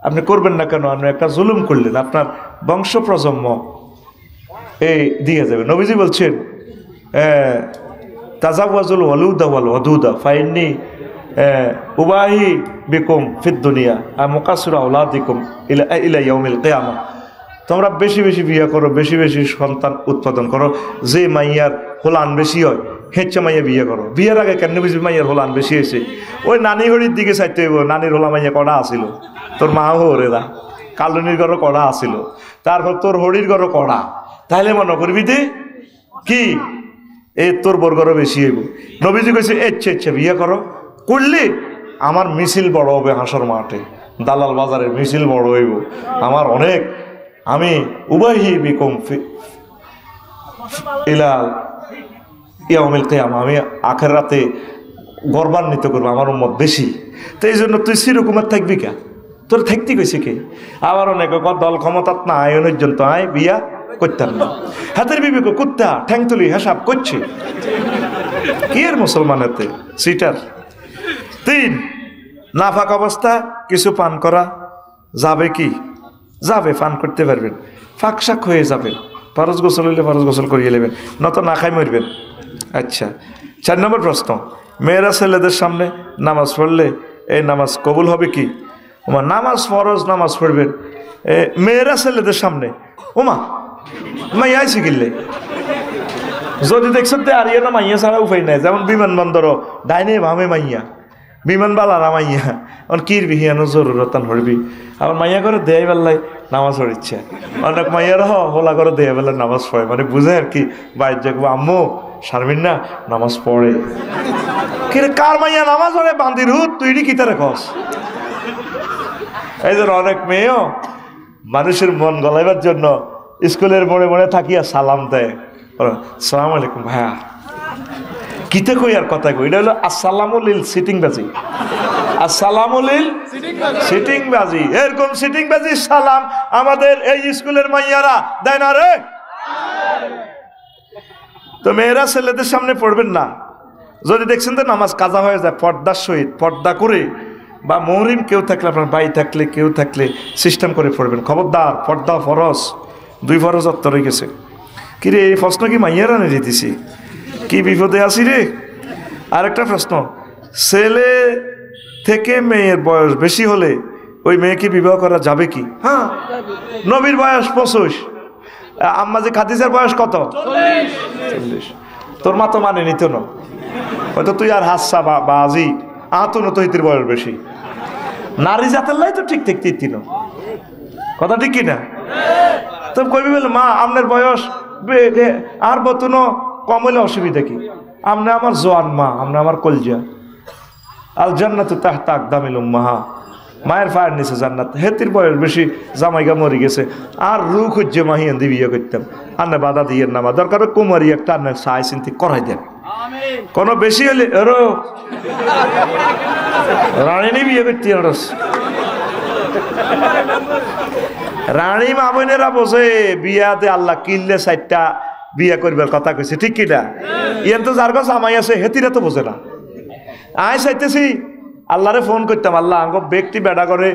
আপনি করবেন না কেন? আপনি একটা জুলুম করলেন, আপনার বংশ প্রজন্ম এই দিয়ে যাবে। নবীজি বলছেন তাজাওয়াজুল ওয়ালুদা ওয়াল ওয়াদুদা ফাইন্নি উবাহি বিকুম ফিদ দুনিয়া আর মুকাসিরু আওলাদিকুম ইলা ইয়াউমিল কিয়ামা। তোমরা বেশি বেশি বিয়ে করো, বেশি বেশি সন্তান উৎপাদন করো, যে মাইয়ার হোলান বেশি হয় হেঁচে মাইয়া বিয়ে করো। বিয়ের আগে কেন বেশি মাইয়ার হোলান বেশি হয়েছে? ওই নানি হরির দিকে চাইতে হইব, নানির হোলা মাইয়া কড়া আসিল, তোর মা হরেরা কালনির ঘরও কড়া আসিল, তারপর তোর হরির ঘরও কড়া, তাহলে মনে করবি দে কি তোর বর্গরও বেশি হইব। নবীজি কইছে ইচ্ছে বিয়ে করো, করলে আমার মিছিল বড় হবে, হাসর মাঠে দালাল বাজারের মিছিল বড় হইব, আমার অনেক, আমি উবাহি বিকুম ইলাল ইয়াউমিল কিয়ামা, আমি আখিরাতে গর্বান্বিত করবো, আমার উম্মত বেশি। তো এই জন্য তুই সিরকুমার থাকবি কে? তোর থাকতে কইছে কে? আবার অনেক দল ক্ষমতাত না আয়নের জন্য আয় বিয়া করতাম না। হাতের বিবেক কুত্তা ঠ্যাং তুলি হিসাব করছে কি এর মুসলমানেতে সিটার। 3, নাফাক অবস্থা কিছু পান করা যাবে কি? যাবে, পান করতে পারবেন, ফাঁকশাক হয়ে যাবেন, ফরজ গোসল হইলে ফরজ গোসল করিয়ে নেবেন, নত না খাই মরবেন। আচ্ছা, 4 নম্বর প্রশ্ন, মেয়েরা ছেলেদের সামনে নামাজ পড়লে এই নামাজ কবুল হবে কি? ওমা নামাজ ফরজ নামাজ পড়বেন, মেয়েরা ছেলেদের সামনে, ওমা মাইয়া আইসি কিনলে যদি দেখছেন তো আর না মাইয়া ছাড়া উপায় নাই। যেমন বিমানবন্দরও ডাইনে ভামে মাইয়া, বিমান বালারা মাইয়া, অন কির বিহিয়ানো জরুরতান হরবি, আবার মাইয়া করে দেয় বেলায় নামাজ পড়িচ্ছে, অনেক মাইয়ার হোলা করে দেয় বেলায় নামাজ পড়ে, মানে বুঝে আর কি বাইর যাবো আম্মু শারমিন না নামাজ পড়ে। কিরে কার মাইয়া নামাজ পড়ে? বান্দির হুত তুই কি তারে কস? এই জন্য অনেক মেয়েও মানুষের মন গলাইবার জন্য স্কুলের মোড়ে মোড়ে থাকিয়া সালাম দেয়, সালাম আলাইকুম ভাইয়া, কিতে কই আর কথা কই, এটা হলো আসসালামুলিল সিটিং বাজি, আসসালামুলিল সিটিং বাজি। এরকম সিটিং বাজি সালাম আমাদের এই স্কুলের মাইয়ারা দেয় না রে। তো মেয়েরা ছেলেদের সামনে পড়বেন না। যদি দেখছেন তো নামাজ কাজা হয়ে যায়, পর্দার সহিত পর্দা করে, বা মহরিম কেউ থাকলে, আপনার ভাই থাকলে, কেউ থাকলে সিস্টেম করে পড়বেন। খবরদার, পর্দা ফরজ, 2 ফরজ অত্তরে গেছে। কিরে এই প্রশ্ন কি মাইয়ারা নিয়ে দিতেছি? কি বিপদে আছি রে। আরেকটা প্রশ্ন, ছেলে থেকে মেয়ের বয়স বেশি হলে ওই মেয়েকে বিবাহ করা যাবে কি? হ্যাঁ, নবীর বয়স 25, আম্মা যে খাদিজার বয়স কত? 40। তোর মা তো মানে নিত না, হয়তো তুই আর হাসা বা আজি আতো না, তো হিতির বয়স বেশি। নারী জাতের লাই তো ঠিক ঠিক না, কথা ঠিক কিনা? তো কইবি বলে মা আপনার বয়স আর বতুনো কম হইলে অসুবিধা কি? আপনি আমার জোয়ান মা, আপনি আমার কলজা। আল জান্নাতু তাহতা আকদামিল উম্মাহা, মায়ের পায়ের নিচে জান্নাত। হেতির বয়স বেশি, জামাইগা মরি গেছে, আর রু খুঁজছে মাহিয়ান দিয়ে বিয়ে করতাম, আন্না বাধা দিয়ে নামা দরকার, কুমারি একটা আন্না সাই চিন্তি করাই দেন। কোনো বেশি হলে রানী বিয়ে করতে রানী মা বোনেরা বোঝে বিয়াতে আল্লাহ কিনলে 4টা বিয়া করবার কথা কইছে, ঠিক কিনা? ইয়ান তো যার কাছে আমাই আছে হেতিরা তো বোঝে না। আয় চাইতেছি আল্লাহরে ফোন করতাম, আল্লাহ আঙ্গ ব্যক্তি বেড়া করে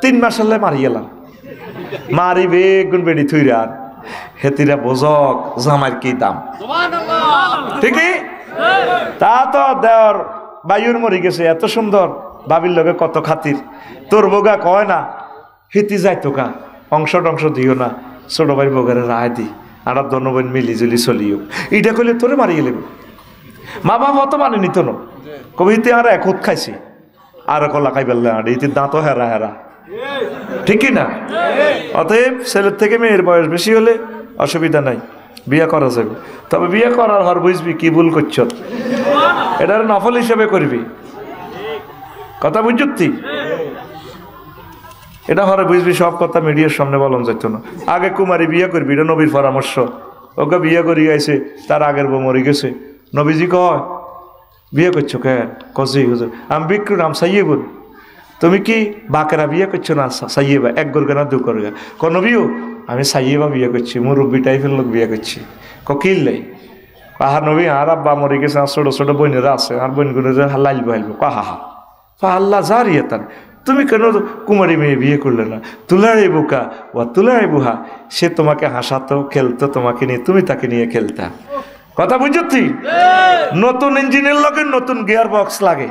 3 মাস হলে মারি গেলাম, মারি বেগুন বেড়ি থুইরা, হেতিরা বোঝক জামার কি দাম, ঠিকই? তা তো দেওয়ার বায়ুর মরি গেছে, এত সুন্দর ভাবির লগে কত খাতির, তোর বোগা কয় না হেতি যাই তোকা অংশ টংশ দিও না, ছোট ভাই বোগারে রায় দি, আর দনবন মিলিজুলি চলিও, এইটা করলে তোরে মারি গেলে। মা বাবা তো মানে নিত না, কবিতে আর একত খাইছি আর কলা খাই ফেললে, আর ইতির দাঁতও হেরা হেরা, ঠিক না? অতএব ছেলের থেকে মেয়ের বয়স বেশি হলে অসুবিধা নাই, বিয়ে করা যাবে। তবে বিয়ে করার হর বুঝবি কি ভুল করছ, এটার নফল হিসেবে করবি, কথা বুঝছি? এটা হরে বুঝবি, সব কথা মিডিয়ার সামনে বলন যেত না। আগে কুমারী বিয়ে করবি, এটা নবীর পরামর্শ। ওকে বিয়ে করি গাইছে, তার আগের বউ মরি গেছে, নবীজি কয় বিয়ে করছো কেন? কজি হুজুর আমি বিক্রু নাম সাইয়েবুন, তুমি কি বাকেরা বিয়ে করছো না? সাইয়েবা, 1 গরগা না 2 গরগা। নবীও আমি সাইয়েবা বিয়ে করছি, মুরব্বী টাইপের লোক বিয়ে করছি। কিনলাই আহার নবী, আর আব্বা মরে গেছে, আর ছোট ছোট বোনেরা আছে, আর বোনগুলো লাইল বাইলবো, কাহা হা আল্লাহ জারিয়ে তার, তুমি কেন কুমারী মেয়ে বিয়ে করলে না? তুলারে বুকা ও তুলারে বুহা, সে তোমাকে হাসাতো খেলতো তোমাকে নিয়ে, তুমি তাকে নিয়ে খেলতা, কথা বুঝছি? নতুন ইঞ্জিনের লগে নতুন গিয়ার বক্স লাগে,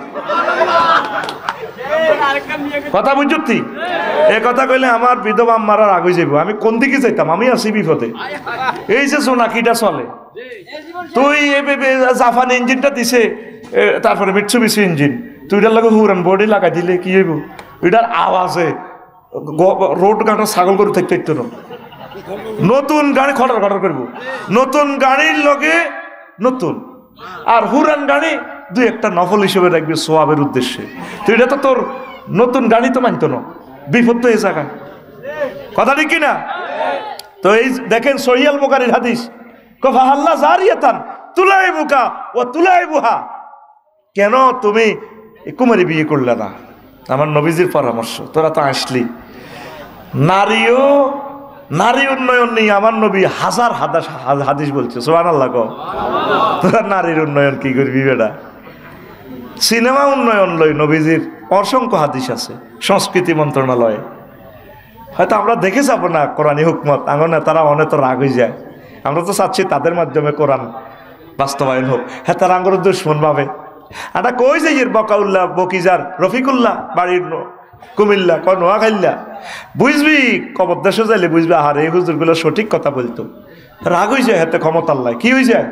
কথা বুঝছি? এ কথা কইলে আমার বিধবা আম্মার আর আগে যাইব, আমি কোন দিকে যাইতাম, আমি আছি বিপদে। এই যে সোনাকিটা চলে, তুই জাপান ইঞ্জিনটা দিছে, তারপরে মিৎসুবিশি ইঞ্জিন, তুই এটার লাগে হুরান বডি লাগাই দিলে কি হইব? এটার আওয়াজে রোড গাঁটা ছাগল করে থাকতে একটু নতুন গাড়ি খটর খটর করবো, নতুন গাড়ির লগে নতুন, আর হুরান গাড়ি দুই একটা নফল হিসেবে রাখবি সোয়াবের উদ্দেশ্যে। তো এটা তো তোর নতুন গাড়ি তো মানত না, বিপদ তো এই জায়গায়। কথা ঠিক কিনা? তো এই দেখেন সহিয়াল বুখারীর হাদিস, কফাহাল্লা জারিয়াতান তুলাইবুকা ও তুলাইবুহা, কেন তুমি কুমারী বিয়ে করলে না? আমার নবীজির পরামর্শ, তোরা তো আসলি। নারী উন্নয়ন নিয়ে আমার নবী হাজার হাদিস বলছে, সুবহানাল্লাহ। তোরা নারীর উন্নয়ন কি করবি বেটা? সিনেমা উন্নয়ন লই নবীজির অসংখ্য হাদিস আছে সংস্কৃতি মন্ত্রণালয়ে। হয়তো আমরা দেখে যাবো না কোরআনী হুকমত, আমার নেতারা অনেক তো রাগ হয়ে যায়। আমরা তো চাচ্ছি তাদের মাধ্যমে কোরআন বাস্তবায়ন হোক। হ্যাঁ, তারা আঙ্গুর দুশ্মন ভাবে। এটা কই যে বকাউল্লাহ বকিজার রফিকুল্লাহ বাড়ির কুমিল্লা কয় নোয়াখাইল্লা, বুঝবি কবর দেশে যাইলে বুঝবি আর এই হুজুরগুলো সঠিক কথা বলতো। রাগ হয়ে যায়, হাতে ক্ষমতা আল্লাহ কি হয়ে যায়?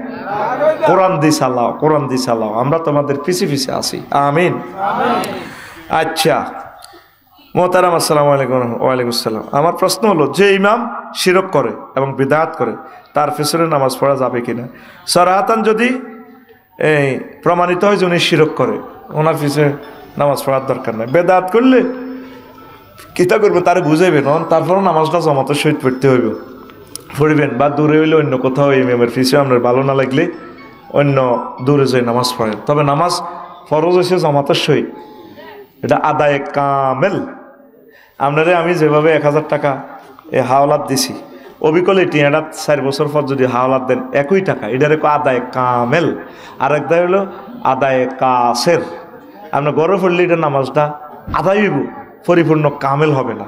কোরআন দি চালাও, কোরআন দি চালাও, আমরা তোমাদের পিছে পিছে আসি। আমিন। আচ্ছা মোহতারাম, আসসালামু আলাইকুম। ওয়ালাইকুম আসসালাম। আমার প্রশ্ন হলো, যে ইমাম শিরক করে এবং বিদআত করে তার পিছনে নামাজ পড়া যাবে কিনা? সরাহাতান যদি এই প্রমাণিত হয় যে উনি শিরক করে, ওনার পিছনে নামাজ পড়ার দরকার নাই। বেদাত করলে কিতা করবে তারে বুঝাইবেন, তারপরও নামাজটা জমাতের সহিত পড়তে হইব, পড়বেন। বা দূরে হইলে অন্য কোথাও ইমামের পিছনে আপনার ভালো না লাগলে অন্য দূরে যাই নামাজ পড়েন। তবে নামাজ ফরজ হয়েছে জমাতের সহিত, এটা আদায়ে কামেল। আপনারে আমি যেভাবে 1000 টাকা হাওলাত দিছি, অবিকল এটি এটা 4 বছর পর যদি হাওলাত দেন একই টাকা, এটার আদায়ে কামেল। আর একটা হলো আদায়ে কাসের। আপনার গড়ে পড়লে এটা নামাজটা আদায় হইব, পরিপূর্ণ কামেল হবে না।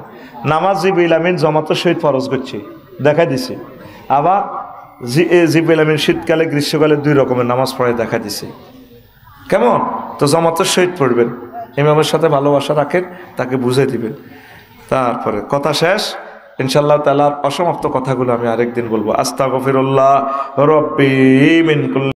নামাজ জিবরিল আমিন জমাতের সহিত ফরজ করছে, দেখাই দিছে। আবার জিবরিল আমিন শীতকালে গ্রীষ্মকালে 2 রকমের নামাজ পড়ায় দেখা দিছে। কেমন? তো জমাতের সহিত পড়বেন, ইমামের সাথে ভালোবাসা রাখেন, তাকে বুঝাই দিবেন। তারপরে কথা শেষ ইনশাআল্লাহ তাআলা। অসমাপ্ত কথাগুলো আমি আরেকদিন বলবো। আস্তাগফিরুল্লাহ রব্বি মিন কুল্লি